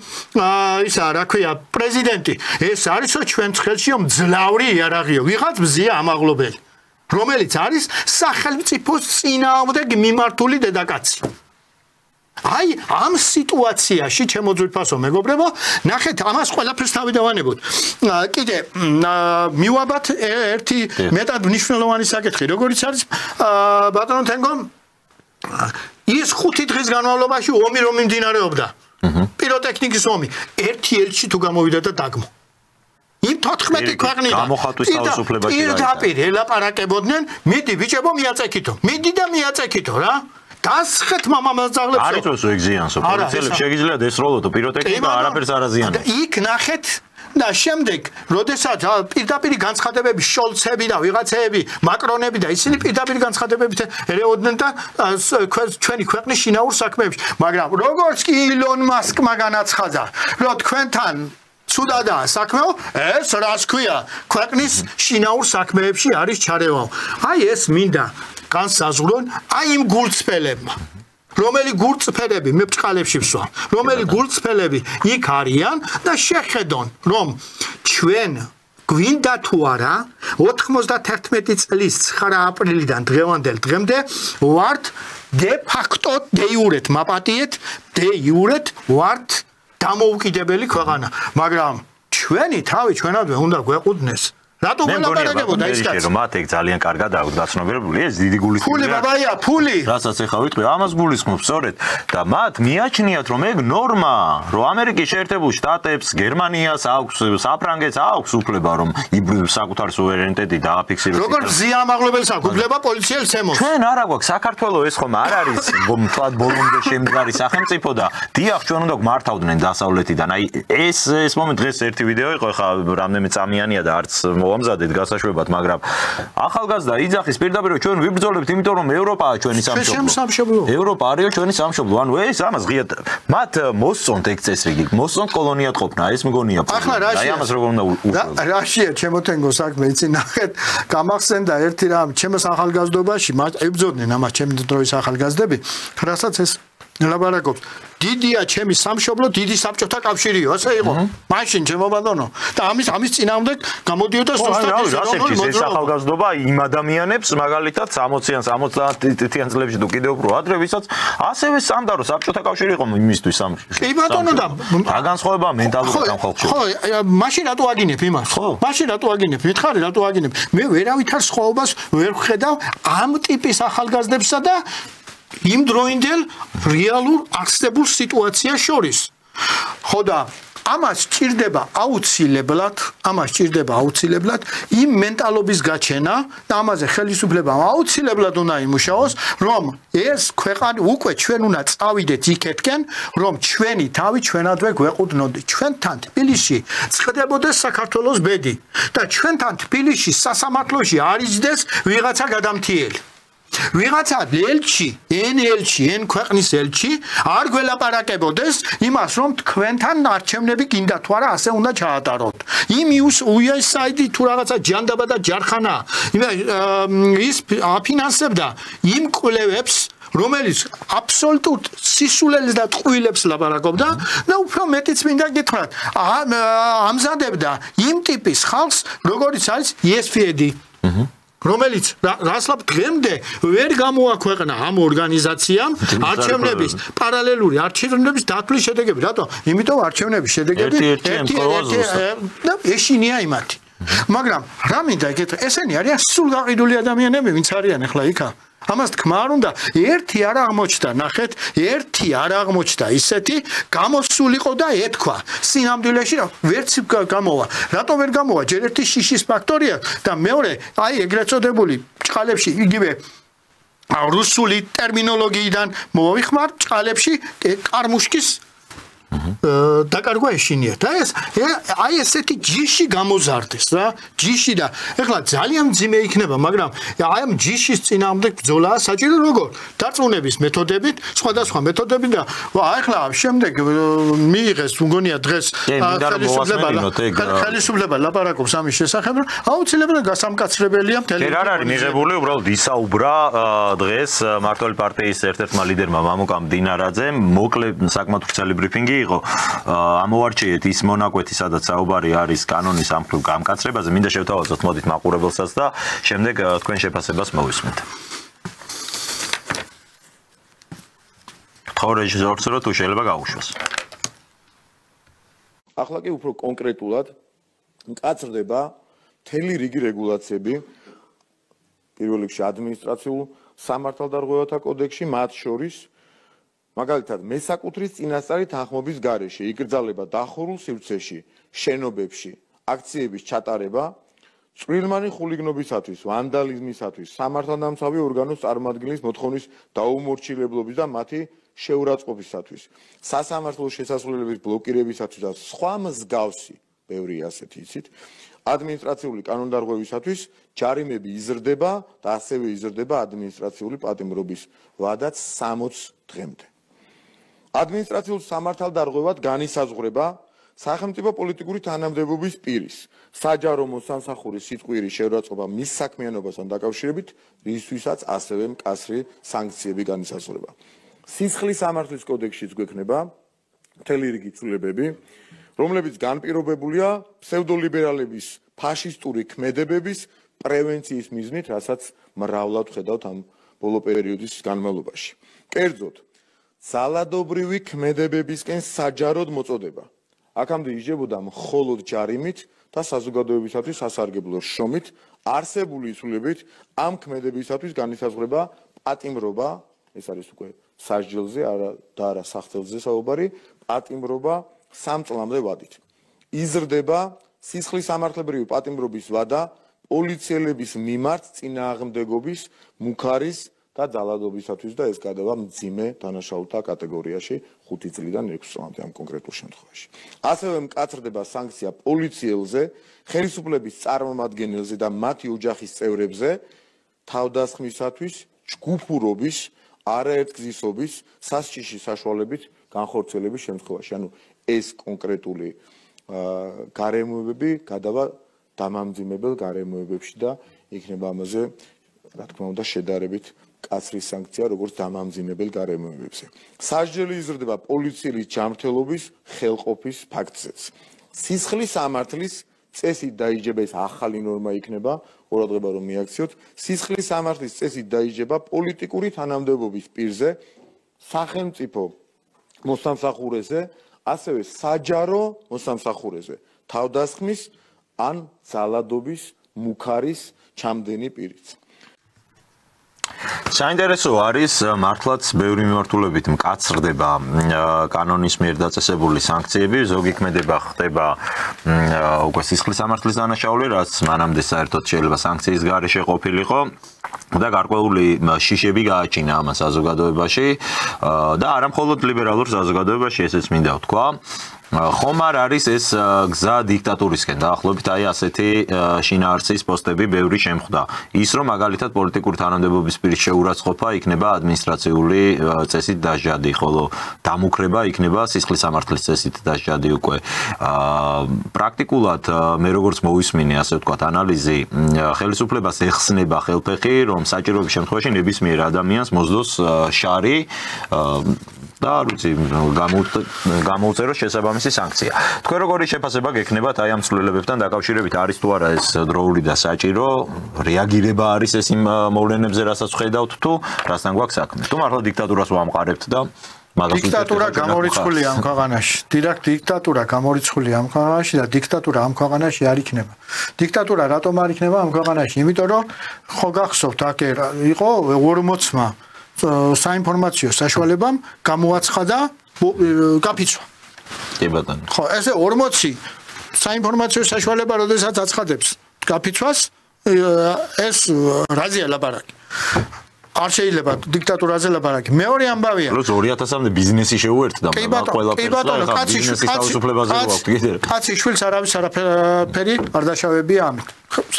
ისა რა ქვია პრეზიდენტი ეს არისო ჩვენ ხელშიო მძლავრი იარაღიო ვიღაც მზია ამაღლობელი რომელიც არის სახელმწიფოს წინააღმდეგ მიმართული დედაკაცი აი ამ სიტუაციაში ჩემო ძვირფასო მეგობრებო ნახეთ ამას ყველაფერს თავი დავანებოთ კიდე მივაბათ ერთი მეტად მნიშვნელოვანი საკითხი როგორიც არის ბატონო თენგო ის 5 დღის განმავლობაში ომი რომ მიმდინარეობდა პიროტექნიკის ომი ერთი ელჩი თუ გამოვიდა და დაგმო იმ 14 ქვეყნიდან გამოხატვის თავისუფლებაში პირდაპირ ელაპარაკებოდნენ მიდი ბიჭებო მიაწექითო მიდი და მიაწექითო რა დასხეთ მამამაზაღლებსო არის როს ეგზიანსო პოლიციელებს შეგიძლია დესროლოთო პიროტექნიკა არაფერს არ აზიანებს იქ ნახეთ და შემდეგ როდესაც პირდაპირ განცხადებები შოლცები და ვიღაცეები მაკრონები და ისინი პირდაპირ განცხადებებით ერეოდნენ და ჩვენი ქვეყნის შინაურ საქმეებში მაგრამ როგორც კი ილონ მასკმა განაცხადა რომ თქვენთან ცუდადაა საქმეო ეს რას ქვია ქვეყნის შინაურ საქმეებში არის ჩარევა აი ეს მინდა განსაზღვრონ აი იმ გულწრფელებმა რომელი გულწრფელები მე ბჭყალებში ვსვა რომელი გულწრფელები იქ არიან და შეხედონ რომ ჩვენ გვინდა თუ არა 91 წლის 9 აპრილიდან დღევანდელ დღემდე ვართ de facto de iure მაპატიეთ de iure ვართ დამოუკიდებელი ქვეყანა მაგრამ ჩვენი თავი ჩვენადვე უნდა გვეყუდნეს რატო გელაპარაკებოდა ის კაცი რომ მათ ეგ ძალიან კარგად აღგაცნობებული ეს დიდი გულისხმობაა ფული ბაბაია ფული რასაც ეხა ვიტყვი ამას გულისხმობ სწორედ და მათ მიაჩნიათ რომ ეგ ნორმა რომ ამერიკის შეერთებულ შტატებს გერმანიას აქვს საფრანგეთს აქვს უფლება რომ საკუთარ სუვერენიტეტი დააფიქსიროს როგორ ზიამაღლებელს აქვს უფლება პოლიციელს ემოს ჩვენ არა გვაქვს საქართველოს ეს ხომ არ არის თქვათ ბოლომდე შემდგარი სახელმწიფო და დიახ ჩვენ უნდა გმართავდნენ დასავლეთიდან აი ეს მომენტ დღეს ერთი ვიდეო იყო ეხა რამდენიმე წამიანია და არც ამზადეთ გასაშვებად, მაგრამ ახალგაზრდა იძახის პირდაპირ ჩვენ ვიბრძოლებთ, იმიტომ რომ ევროპაა ჩვენი სამშობლო. ევროპა არის ჩვენი სამშობლო. ანუ ეს ამას ღიად მათ მოსწონთ ეგ წესრიგი, მოსწონთ კოლონიად ყოფნა, ეს მგონია. ახლა რაშია? აი ამას როგორ უნდა უყუროთ? რაშია ჩემოთენგო საქმე, იცი ნახეთ, გამახსენდა ერთი რამ, ჩემს ახალგაზრდობაში ებრძოდნენ ამას ჩემი დროის ახალგაზრდები, რასაც ეს ლაბარაკობს. დიდია ჩემი სამშობლო, დიდი საბჭოთა კავშირიო, ასე იყო. მაშინ ჩემო ბატონო. და ამის წინააღმდეგ გამოდიოდა ზუსტად ეს ახალგაზრდობა იმ ადამიანებს მაგალითად 60-იან 70-იან წლებში თუ კიდევ უფრო ადრე, ვისაც ასევე სამდარო საბჭოთა კავშირი იყო იმისთვის კი ბატონო და განსხვავება მენტალურად ამ ხალხში. ხო, მაშინ რატო აგინებ იმას? მაშინ რატო აგინებ? მითხარი რატო აგინებ? მე ვერავითარ სხვაობას ვერ ვხედავ ამ ტიპის ახალგაზრდებსა და იმ დროინდელ რეალურ არსებულ სიტუაციას შორის. ხო და ამას ჭირდება აუცილებლად იმ მენტალობის გაჩენა და ამაზე ხელისუფლებამ აუცილებლად უნდა იმუშაოს, რომ ეს ქვეყანა უკვე ჩვენ უნდა წავიდეთ იქეთკენ, რომ ჩვენი თავი ჩვენადვე გვეყუდნოდეთ. ჩვენთან თბილისში წყდებოდეს საქართველოს ბედი და ჩვენთან თბილისში სასამართლოში არ იჯდეს ვიღაცა გადამთიელი. ვიღაცა ელჩი, εν ქვეყნის ელჩი არ გველაპარაკებოდეს იმას, რომ თქვენთან არჩევნები გინდა თუ არა, ასე უნდა ჩაატაროთ. იმ USAID თუ რაღაცა ჯანდაბა და ჯარხანა, ის აფინანსებდა იმ კვლევებს, რომელიც აბსოლუტურ სისულელს და ტყუილებს ლაპარაკობდა და უფრო მეტიც მინდა გითხრათ, ამზადებდა იმ ტიპის ხალხს, როგორიც არის ESPD. რომელიც რასლაბ დღემდე ვერ გამოაქვეყნა ამ ორგანიზაციამ არჩევნების პარალელური არჩევნების დათვლის შედეგები. რატო? იმიტომ არჩევნების შედეგები და ეშინია იმათი. მაგრამ რა მინდა ეკეთო, ესენი არიან სულ გაყიდული ადამიანები, ვინც არიან ახლა იქა. ამას თქმა არ უნდა, ერთი არ აღმოჩნდა, ნახეთ, ერთი არ აღმოჩნდა ისეთი გამოსულიყო და ეთქვა. სინამდვილეში ვერც გამოვა. რატო ვერ გამოვა? ჯერ ერთი შიშის ფაქტორია და მეორე, აი ეგრეთ წოდებული ჭყალებში იგივე რუსული ტერმინოლოგიიდან მოვიხმარ ჭყალებში კარმუშკის დაკარგვა ეშინია და ეს აი ესეთი ჯიში გამოზარდეს რა ჯიში და ეხლა ძალიან მძიმე იქნება მაგრამ აი ამ ჯიშის წინააღმდეგ ბრძოლაა საჭირო როგორ დარწმუნების მეთოდებით სხვადასხვა მეთოდებით და ეხლა შემდეგ მიიღეს მგონია დღეს ხელისუფლება ლაპარაკობს ამის შესახებ რომ აუცილებლად გასამკაცრებელია მთელი არ არის მიღებული უბრალოდ ისაუბრა დღეს მართლმადიდებელი პარტიის ერთ-ერთმა ლიდერმა მამუკამ დინარაძემ მოკლე საკმაოდ ვრცელი ბრიფინგი იყო ამოვარჩიეთ ის მონაკვეთი სადაც საუბარი არის კანონის ამხრივ გამკაცრებაზე მინდა შევთავაზოთ მოდით მაყურებელსაც და შემდეგ თქვენ შეფასებას მოვისმენთ ხო რეჟისორს რო თუ შეიძლება გაუშვას ახლა კი უფრო კონკრეტულად მკაცრდება მთელი რიგი რეგულაციები პირველ რიგში ადმინისტრაციულ სამართალდარღვევათა კოდექსში მათ შორის მაგალითად მესაკუთრის წინასწარი თანხმობის გარეშე იკრძალება დახურულ სივრცეში, შენობებში, აქციების ჩატარება, წვრილმანი ხულიგნობისათვის, ვანდალიზმისათვის, სამართალდამცავი ორგანოს წარმოადგენლის მოთხოვნის დაუმორჩილებლობის და მათი შეურაცხყოფისათვის, სასამართლოს შესასვლელების ბლოკირებისათვის და სხვა მსგავსი, ბევრი ასეთი იცით, ადმინისტრაციული კანონდარღვევისათვის ჯარიმები იზრდება და ასევე იზრდება ადმინისტრაციული პატიმრობის ვადაც 60 დღემდე. ადმინისტრაციულ სამართალდარღვევად განისაზღვრება სახელმწიფო პოლიტიკური თანამდებობის პირის საჯარო მოსამსახურის სიტყვიერი შეურაცხყოფა მის საქმიანობასთან დაკავშირებით, რისთვისაც ასევე მკაცრი სანქციები განისაზღვრება. სისხლის სამართლის კოდექსშიც გვექნება მთელი რიგი ცვლილებები, რომლებიც განპირობებულია ფსევდოლიბერალების ფაშისტური ქმედებების პრევენციის მიზნით, რასაც მრავლად ხედავთ ამ ბოლო პერიოდის განმავლობაში. კერძოდ, ძალადობრივი ქმედებებისკენ საჯაროდ მოწოდება. აქამდე ижებოდა მხოლოდ ჯარიმით და საზოგადოებისათვის სასარგებლო შრომით, არსებული იცვლებით ამ ქმედებისათვის განისაზღვრება პატიმრობა, ეს არის უკვე სასჯელზე და არა სახთელზე საუბარი, პატიმრობა 3 წლამდე ვადით. იზრდება სისხლის სამართლებრივი პატიმრობის ვადა პოლიციელების მიმართ წინააღმდეგობის, მუქარის და ძალადობისათვის და ეს გადავა მძიმე დანაშაულთა კატეგორიაში 5 წლიდან 6 წლამდე ამ კონკრეტულ შემთხვევაში. ასევე მკაცრდება სანქცია პოლიციელზე, ხელისუფლების წარმომადგენელზე და მათი ოჯახის წევრებზე თავდასხმისათვის ჯგუფურობის, არაერთგზისობის, სასჯილის საშუალებით განხორციელების შემთხვევაში. ანუ ეს კონკრეტული გარემოებები გადავა დამამძიმებელ გარემოებებში და იქნება ამაზე, რა თქმა უნდა, შედარებით კაცრი სანქცია, როგორც დამამძიმებელ გარემოებებზე. სასჯელი იზრდება პოლიციის ჯანმრთელობის ხელყოფის ფაქტზეც. სისხლის სამართლის წესით დაიჯება, ეს ახალი ნორმა იქნება, ყურადღება რომ მიაქციოთ, სისხლის სამართლის წესით დაიჯება პოლიტიკური თანამდებობის პირზე, სახელმწიფო მოსამსახურეზე, ასევე საჯარო მოსამსახურეზე, თავდასხმის ან ძალადობის მუქარის ჩამდენი პირით. საინტერესო არის მართლაც ბევრი მიმართულებით მკაცრდება კანონის მიერ დაწესებული სანქციები, ზოგი ქმედება ხდება უკვე სისხლის სამართლის დანაშაული, რაც მანამდე საერთოდ შეიძლება სანქციის გარეშე ყოფილიყო და გარკვეული შიშები გააჩინა ამ საზოგადოებაში და არა მხოლოდ ლიბერალურ საზოგადოებაში, ესეც მინდა ვთქვა. ხომ არ არის ეს გზა დიქტატურისკენ დაახლოებით აი ასეთი შინაარსის პოსტები ბევრი შემხვდა. ის რომ მაგალითად პოლიტიკური თანამდებობის პირის შეურაცხყოფა იქნება ადმინისტრაციული წესით დასჯადი, ხოლო დამუქრება იქნება სისხლის სამართლის წესით დასჯადი უკვე. პრაქტიკულად მე როგორც მოვისმინე, ასე ვთქვათ, ანალიზი ხელისუფლებას ეხსნება ხელფეხი, რომ საჭიროების შემთხვევაში ნებისმიერ ადამიანს მოსდოს შარი და არ ვიცი გამოუწეროს შესაბამისი სანქცია. თქვენ როგორი შეფასება გექნებათ აი ამ ცვლილებებთან დაკავშირებით, არის თუ არა ეს დროული და საჭირო რეაგირება არის ეს იმ მოვლენებზე, რასაც ხედავთ თუ რასთან გვაქვს საქმე? თუ მართლა დიქტატურას ვამყარებთ და მაგას დიქტატურა გამორიცხულია ამ ქვეყანაში. დირექტ დიქტატურა გამორიცხულია ამ ქვეყანაში და დიქტატურა ამ ქვეყანაში არ იქნება. დიქტატურა რატომ არ იქნება ამ ქვეყანაში? იმიტომ რომ ხო გახსოვთ აქ იყო 40-მა საინფორმაციო საშუალებამ გამოაცხადა გაფიცვა. კი ბატონო. ხო, ესე 40 საინფორმაციო საშუალება როდესაც აცხადებს გაფიცვას, ეს რაზეა ლაპარაკი? არ შეიძლება დიქტატურაზე ლაპარაკი. მეორე ამბავია. პლუს 2000-მდე ბიზნესი შეუერთდა ყველაფერს და ბიზნესის თავისუფლებაზე ვაქვთ კიდე. კაცი შვილს არავის არაფერი არ დაშავებია ამით.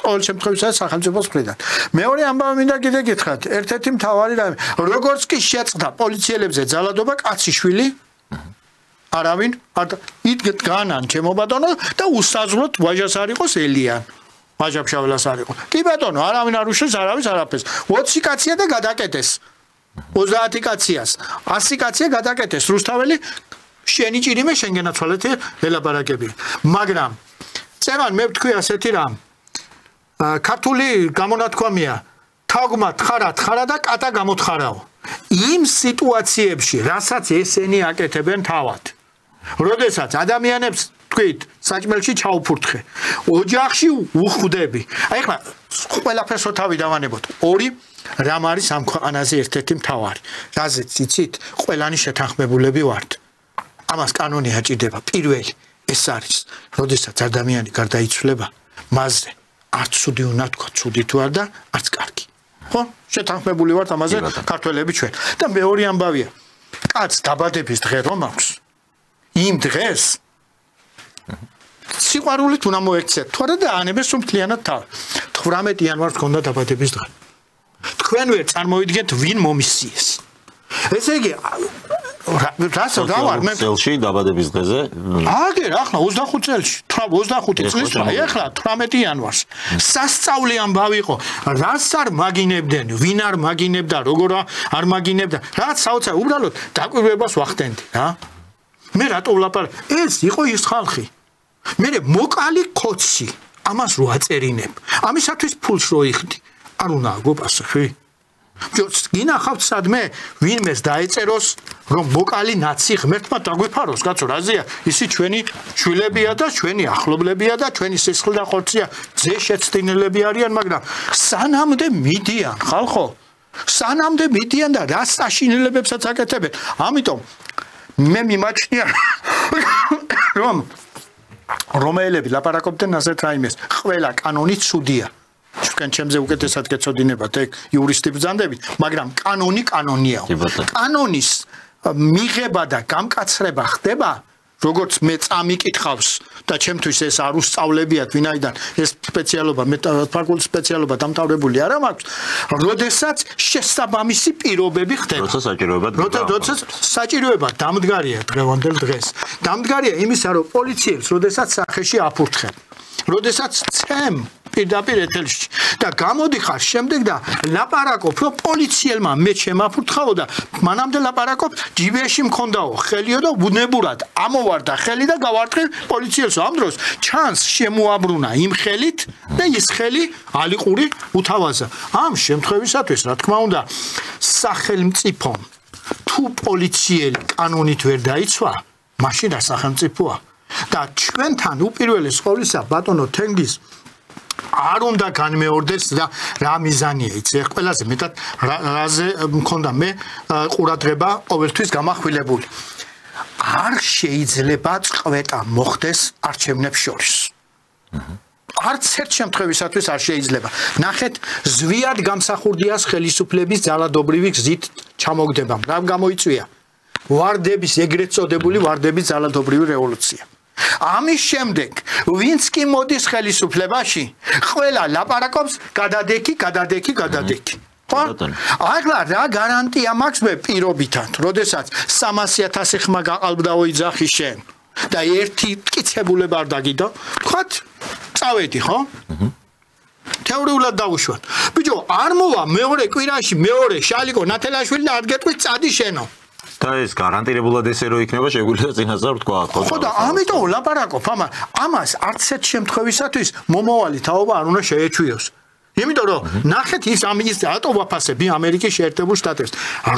ყოველ შემთხვევაში სახელმწიფოს მხრიდან. მეორე ამბავი მინდა კიდე გითხრათ, ერთ-ერთი მთავარი რამე, როგორც კი შეწყდა პოლიციელებზე ძალადობა, კაცი შვილი არავინ არ იდგეთ განან ჩემო ბატონო და უსაზღვროდ ვაჟას არ იყოს ელიან. ვაჟაფშაველას არ იყო. კი ბატონო, არავინ არ უშლის არავის არაფერს. 20 კაცია და გადაკეტეს. 30 კაციას, 100 კაცია გადაკეტეს. რუსთაველი შენი ჭირიმე შენ გენაცვალეთ ელაპარაკები. მაგრამ წევან მე ვთქვი ასეთი რამ. ქართული გამონათქვამია თაგვმა თხარა და კატა გამოთხარაო. იმ სიტუაციებში, რასაც ესენი აკეთებენ თავად. როდესაც ადამიანებს თქვით, საჭმელში ჩაუფურთხე. ოჯახში უხვდები. აი ხლა ყველაფერს თავი დავანებოთ. ორი რამ არის ამ ქვეყანაზე ერთ-ერთი მთავარი. რაზეც იცით, ყველანი შეთანხმებულები ვართ. ამას კანონი აჭირდება. პირველი ეს არის, როდესაც ადამიანი გარდაიცვლება, მასზე არც ცუდი უნდა თქვა, ცუდი თუ არ და არც კარგი. ხო? შეთანხმებული ვართ ამაზე ქართველები ჩვენ. და მეორე ამბავია. კაც დაბადების დღე რომ აქვს. იმ დღეს სიყვარულით უნდა მოექცეთ. თუ არა და ანებეს რომ მთლიანად თავი. 18 იანვარს გქონდა დაბადების დღე. თქვენვე წარმოიდგენთ ვინ მომისიეს. ესე იგი რას გავარ მე წელში დაბადების დღეზე? აგერ ახლა 25 წელში, 25 წლის ეხლა 18 იანვარს. სასწაული ამბავი იყო. რას არ მაგინებდნენ, ვინ არ მაგინებდა, როგორ არ მაგინებდა. რაც საოცარ უბრალოდ დაკვირვებას ვახდენდი, რა. მე რატო ვლაპარაკ? ეს იყო ის ხალხი. მე მოკალი კოცი ამას რო აწერინებ. ამისათვის ფულს რო იხდი. არ უნდა გოპასუხი. გინახავთ სადმე ვინმეს დაეწეროს რომ მოკალი ნაცი ღმერთმა დაგვიფაროს კაცო რაზეა ისი ჩვენი შვილებია და ჩვენი ახლობლებია და ჩვენი სისხლი და ხორცია ძე შეცდინელები არიან მაგრამ სანამდე მიდიან ხალხო სანამდე მიდიან და რა საშინელებებსაც აკეთებენ ამიტომ მე მიმაჩნია რომ რომაელები ლაპარაკობდნენ ასეთ რაიმეს ყველა კანონი ცუდია ჩვენ ჩემზე უკეთესად გეცოდინებათ ეგ იურისტი ბრძანდებით, მაგრამ კანონიაო. კანონის მიღება და გამკაცრება ხდება, როგორც მე წამიკითხავს და ჩემთვის ეს არ უსწავლებიათ ვინაიდან ეს სპეციალობა ფაკულტეტის სპეციალობა დამთავრებული არ მაქვს, როდესაც შესაბამისი პირობები ხდება. როცა საჭიროება დამდგარია დღევანდელ დღეს. დამდგარია იმისა, რომ პოლიციელს როდესაც სახეში აფურთხენ. როდესაც წემ პირდაპირ ეთელში და გამოდიხარ შემდეგ და ლაპარაკობ რომ პოლიციელმა მე შემაფურთხაო და მანამდე ლაპარაკობ ჯიბეში მქონდაო ხელიო და ბუნებურად ამოვარდა ხელი და გავარტყე პოლიციელს ამ დროს ჩანს შემოაბრუნა იმ ხელით და ის ხელი ალიყური უთავაზა ამ შემთხვევისათვის რა თქმა უნდა სახელმწიფომ თუ პოლიციელი კანონით ვერ დაიცვა მაშინ რა სახელმწიფოა და ჩვენთან უპირველეს ყოვლისა ბატონო თენგიზ არ უნდა განმეორდეს რა მიზანია იცი ახ ყველაზე მეტად რაზე მქონდა მე ყურადღება ყოველთვის გამახვილებული არ შეიძლება წყვეტა მოხდეს არჩევნებს შორის არც ერთ შემთხვევისათვის არ შეიძლება ნახეთ ზვიად გამსახურდიას ხელისუფლების ძალადობრივი გზით ჩამოგდება რა გამოიწვია ვარდების ეგრეთ წოდებული ვარდების ძალადობრივი რევოლუცია ამის შემდეგ ვინც კი მოდის ხელისუფლებაში ყველა ლაპარაკობს გადადექი ახლა რა გარანტია მაქვს მე პირობითად როდესაც 300,000 ხმა გაყალბდაო იძახი შენ და ერთი მტკიცებულება არ დაგიდო თქვათ წავედი ხო თეორიულად დავუშვათ ბიჭო არ მოვა მეორე კვირაში მეორე შალიკო ნათელაშვილი და არ გეტყვი წადი შენო და ეს გარანტირებულად ესე რო იქნება შეგვიძლია წინასწარ თქვა ხო და ამიტომ ლაპარაკობ ამას არც ერთ შემთხვევისათვის მომავალი თაობა არ უნდა შეეჩვიოს იმიტომ რომ ნახეთ ის ამის რატო ვაფასები ამერიკის შეერთებულ შტატებს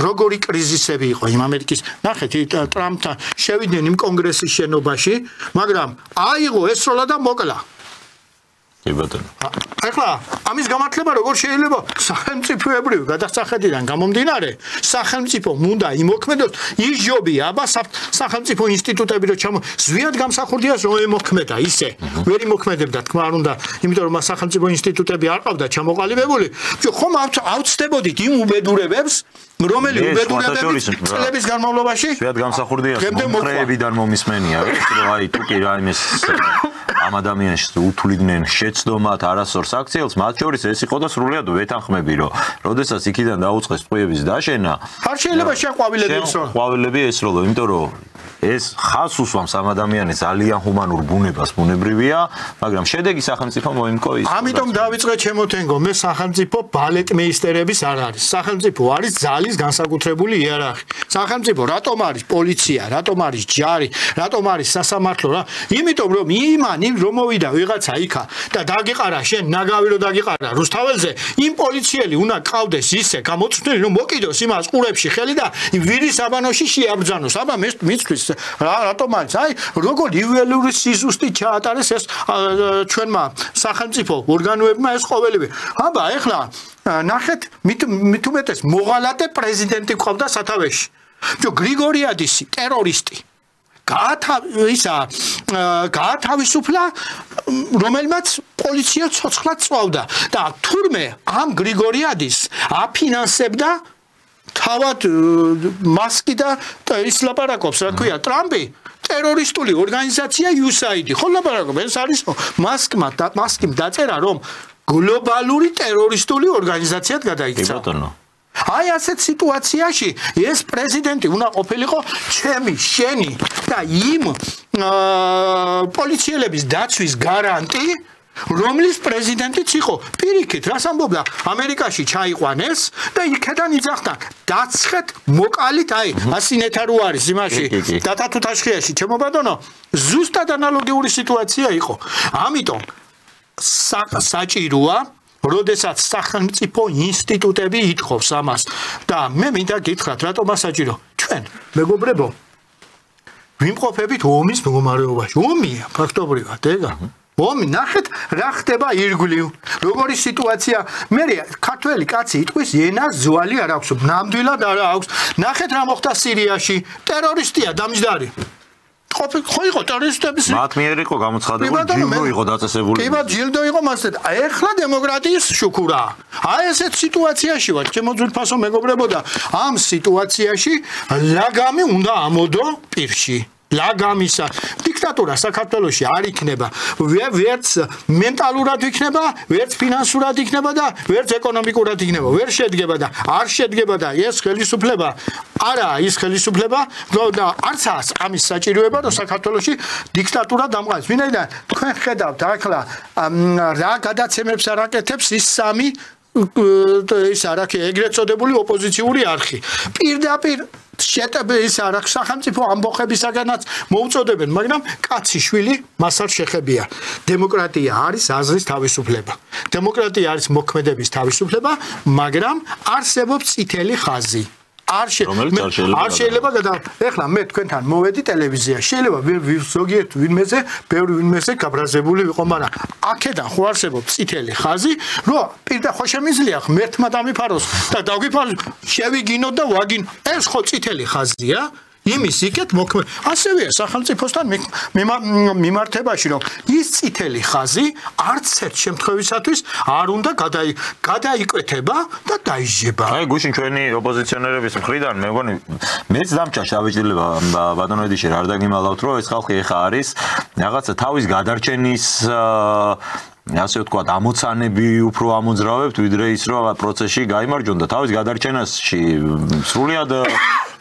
როგორი კრიზისები იყო იმ ამერიკის ნახეთ ტრამპთან შევიდნენ იმ კონგრესის შენობაში მაგრამ აიღო ესროლა და მოკლა ახლა ამის გამართლება როგორ შეიძლება სახელმწიფოებრივ გადასახედიდან გამომდინარე სახელმწიფო უნდა იმოქმედოს ის ჯობია აბა სახელმწიფო ინსტიტუტები რო ჩამო ზვიად გამსახურდიას რომ ემოქმედა ისე ვერ იმოქმედებდა თქმა არ უნდა იმიტომ რომ სახელმწიფო ინსტიტუტები არ ყავდა ჩამოყალიბებული ხომ ავწდებოდით იმ უბედურებებს რომელი უბედურებები წლების განმავლობაში ზვიად გამსახურდიას მომხრეებიდან მომისმენია რომ აი თუ კი რაიმეს ამ ადამიანს უთვლიდნენ შეცდომად არასორ საქციელს მათ შორის ეს იყო და სრულიად ვეთანხმები რომ როდესაც იქიდან დაუწყეს ტყვიების დაშენა არ შეიძლება შეყვავილები ესროლო ყვავილები ესროლო იმიტომ რომ ეს ხას უსვამს ამ ადამიანის ძალიან ჰუმანურ ბუნებას ბუნებრივია მაგრამ შედეგი სახელმწიფო მოიმკო ის ამიტომ დავიწყე ჩემოთენგო მე სახელმწიფო ბალეტმეისტერების არ არის სახელმწიფო არის ძალის განსაკუთრებული იერარქი სახელმწიფო რატომ არის პოლიცია რატომ არის ჯარი რატომ არის სასამართლო რა იმიტომ რომ იმანი რომ მოვიდა ვიღაცა იქა და დაგიყარა შენ ნაგავი რომ დაგიყარა რუსთაველზე იმ პოლიციელი უნდა ყავდეს ისე გამოწვდილი რომ მოკიდოს იმას ყურებში ხელი და ვირის აბანოში შეაბრძანოს აბა მისთვის რატომ არის აი როგორ იუველური სიზუსტი ჩაატარეს ეს ჩვენმა სახელმწიფო ორგანოებმა ეს ყოველივე აბა ეხლა ნახეთ მით უმეტეს მოღალატე პრეზიდენტი ყავდა სათავეში გრიგორიადისი ტერორისტი გაათავისუფლა რომელმაც პოლიცია ცოცხლად წვავდა და თურმე ამ გრიგორიადის აფინანსებდა თავად მასკი და ის ლაპარაკობს რა ქვია ტრამპი ტერორისტული ორგანიზაცია USAID ხო ლაპარაკობ ეს არის მასკიმ დაწერა რომ გლობალური ტერორისტული ორგანიზაციად გადაიქცა აი ასეთ სიტუაციაში ეს პრეზიდენტი უნდა ყოფილიყო ჩემი შენი და იმ პოლიციელების დაცვის გარანტი რომლის პრეზიდენტიც იყო პირიქით რას ამბობდა ამერიკაში ჩაიყვანეს და იქიდან იძახდა დაცხეთ მოკალით აი ასინეთა რო არის იმაში დათათუთაშხიაში ჩემო ბატონო ზუსტად ანალოგიური სიტუაცია იყო ამიტომ საჭიროა როდესაც სახელმწიფო ინსტიტუტები ითხოვს ამას და მე მინდა გითხრათ რატომ საჭირო ჩვენ მეგობრებო ვიმყოფებით ომის მდგომარეობაში ომია ფაქტობრივად ეგა ომი ნახეთ რა ხდება ირგვლივ როგორი სიტუაცია მე ქართველი კაცი იტყვის ენას ზვალი არ აქვს ნამდვილად არ აქვს ნახეთ რა მოხდა სირიაში ტერორისტია დამჯდარი ხო იყო ტერორისტების მათ მიერ იყო გამოცხადებული ჯილდო იყო დაწესებული კი ბატონო ჯილდო იყო მასეთ ეხლა დემოკრატიის შუქურა აი ესეთ სიტუაციაში ვარ ჩემო ძვირფასო მეგობრებო და ამ სიტუაციაში ლაგამი უნდა ამოდო პირში ლაგამისა დიქტატურა საქართველოში არ იქნება ვერც მენტალურად იქნება ვერც ფინანსურად იქნება და ვერც ეკონომიკურად იქნება ვერ შედგება და არ შედგება და ეს ხელისუფლება არაა ის ხელისუფლება და არცაა ამის საჭიროება რომ საქართველოში დიქტატურა დამყარდეს ვინაიდან თქვენ ხედავთ ახლა რა გადაცემებს არაკეთებს ის სამი ის არაკი ეგრეთ წოდებული ოპოზიციური არხი პირდაპირ შეტაბის არახ სახელმწიფო ამბოხებისაგანაც მოუწოდებენ მაგრამ კაცი შვილი მას არ შეხებია დემოკრატია არის აზრის თავისუფლება დემოკრატია არის მოქმედების თავისუფლება მაგრამ არსებობს წითელი ხაზი არ შეიძლება ეხლა მე თქვენთან მოვედი ტელევიზიაში შეიძლება ზოგიერთ ვინმეზე ბევრი ვინმეზე გაბრაზებული ვიყო მაგრამ აქედან ხო არსებობს წითელი ხაზი რომ პირდაპირ ხო შემიძლია ღმერთმა დამიფაროს და დაგვიფაროს შევიგინოთ და ვაგინო ეს ხო წითელი ხაზია იმის იქეთ მოქმედ ასევეა სახელმწიფოსთან მიმართებაში რომ ის წითელი ხაზი არც ერთ შემთხვევისათვის არ უნდა გადაიკვეთება და დაიჟება აი გუშინ ჩვენი ოპოზიციონერების მხრიდან მე მგონი მეც დამჭა შავიჭდილება ბატონო ედიშე რა დაგიმალავთ რომ ეს ხალხი ეხა არის რაღაცა თავის გადარჩენის ასე ვთქვათ ამოცანები უფრო ამოძრავებთ ვიდრე ის რომ პროცესში გაიმარჯვონ და თავის გადარჩენაში სრულიად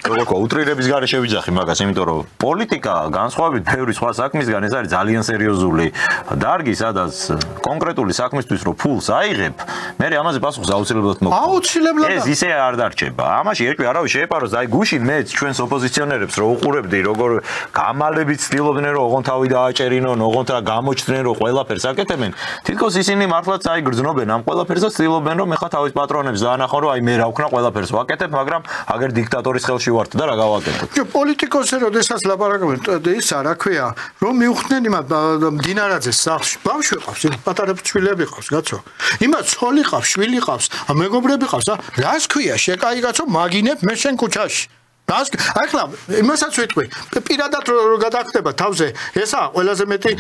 როგორ უტრირების გარეშე ვიძახი მაგას, იმიტომ რომ პოლიტიკა განსხვავებით ბევრი სხვა საქმისგან ეს არის ძალიან სერიოზული დარგი, სადაც კონკრეტული საქმისთვის რო ფულს აიღებ, მე ამაზე პასუხს აუცილებლად მოგ. აუცილებლად. ეს ისე არ დარჩება. ამაში ერთვე არავის შეეპაროს, აი გუშინ მეც ჩვენს ოპოზიციონერებს რო უყურებდი, როგორ გამალებით ცდილობდნენ რომ ოღონდ თავი დააჭერინონ, ოღონდ რა გამოჩნდნენ რომ ყველაფერს აკეთებენ. თითქოს ისინი მართლაც აი გრძნობენ ამ ყველაფერს და ცდილობენ რომ ეხლა თავის პატრონებს დაანახონ რომ აი მე რა ვქნა ყველაფერს ვაკეთებ, მაგრამ აგერ დიქტატორის ხელში ვართ და რა გავაკეთებ. პოლიტიკოსები როდესაც ლაპარაკობენ, ის რა ქვია, რომ მიუხვდნენ იმათ მდინარაძეს სახლში. ბავშვი ყავს, პატარა ჩვილები ყავს, კაცო. იმათ ცოლი ყავს, შვილი ყავს, მეგობრები ყავს და რას ქვია, შეკაი კაცო, მაგინებ მე შენ ქუჩაში. ახლა იმასაც ვიტყვი, პირადად რო გადახდება თავზე, ესაა ყველაზე მეტი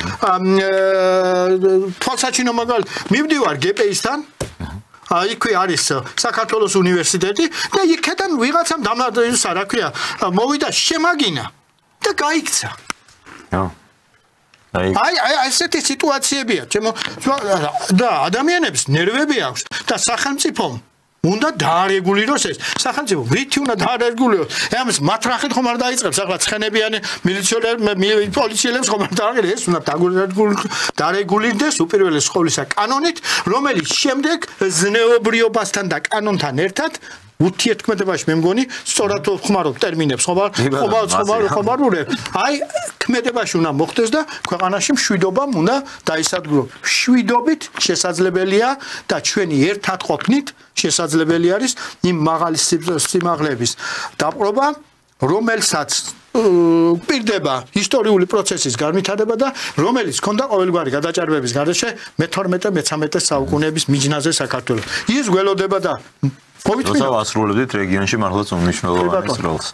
თვალსაჩინო მაგალითი. მივდივარ გპ-ისთან აიქვე არის საქართველოს უნივერსიტეტი და იქიდან ვიღაცამ დამნაisa რა ქვია მოვიდა შემაგინა და გაიქცა. აი ესეთი სიტუაციებია, ჩემო და ადამიანებს ნერვები აქვს და სახელმწიფომ უნდა დაარეგულიროს ეს. სახელმწიფო ვითი უნდა დაარეგულიროს. ამის მათრახით ხომ არ დაიწყებს ახლა ცხენებიანი მილიციონერები, პოლიციელებს ხომ არ დაარეგულიროს. ეს უნდა დარეგულირდეს უპირველეს ყოვლისა კანონით, რომელიც შემდეგ ზნეობრიობასთან და კანონთან ერთად ურთიერთქმედებაში მე მგონი სწორად ვხმარობ ტერმინებს ხომარურებ აი ქმედებაში უნდა მოხდეს და ქვეყანაში მშვიდობამ უნდა დაისადგურო მშვიდობით შესაძლებელია და ჩვენი ერთად ყოფნით შესაძლებელი არის იმ მაღალი სიმაღლების დაპყრობა რომელსაც პირდება ისტორიული პროცესის განვითარება და რომელიც ჰქონდა ყოველგვარი გადაჭარბების გარეშე მე-12-მე-13 საუკუნეების მიჯნაზე საქართველოს ის გველოდება და როცა ვასრულებდით რეგიონში მართლაც უმნიშვნელოვანეს როლს.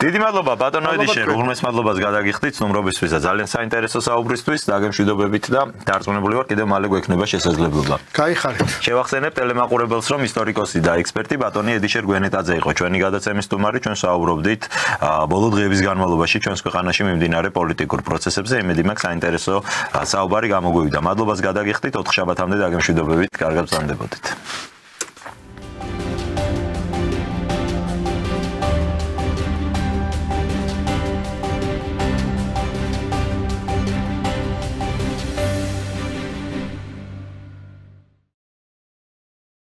დიდი მადლობა ბატონო ედიშე, უღრმეს მადლობას გადაგიხდით ნომრობისთვის და ძალიან საინტერესო საუბრისთვის, დაგემშვიდობებით და დარწმუნებული ვარ კიდევ მალე გვექნება შესაძლებლობა. გაიხარეთ. შევახსენებ ტელემაყურებელს რომ ისტორიკოსი და ექსპერტი ბატონი ედიშე გვენეტაძე იყო ჩვენი გადაცემის სტუმარი, ჩვენ საუბრობდით ბოლო დღეების განმავლობაში ჩვენს ქვეყანაში მიმდინარე პოლიტიკურ პროცესებზე, იმედი მაქვს საინტერესო საუბარი გამოგვივიდა. მადლობას გადაგიხდით 4 შაბათამდე დაგემშვიდობებით, კარგად ბრძანდებოდით.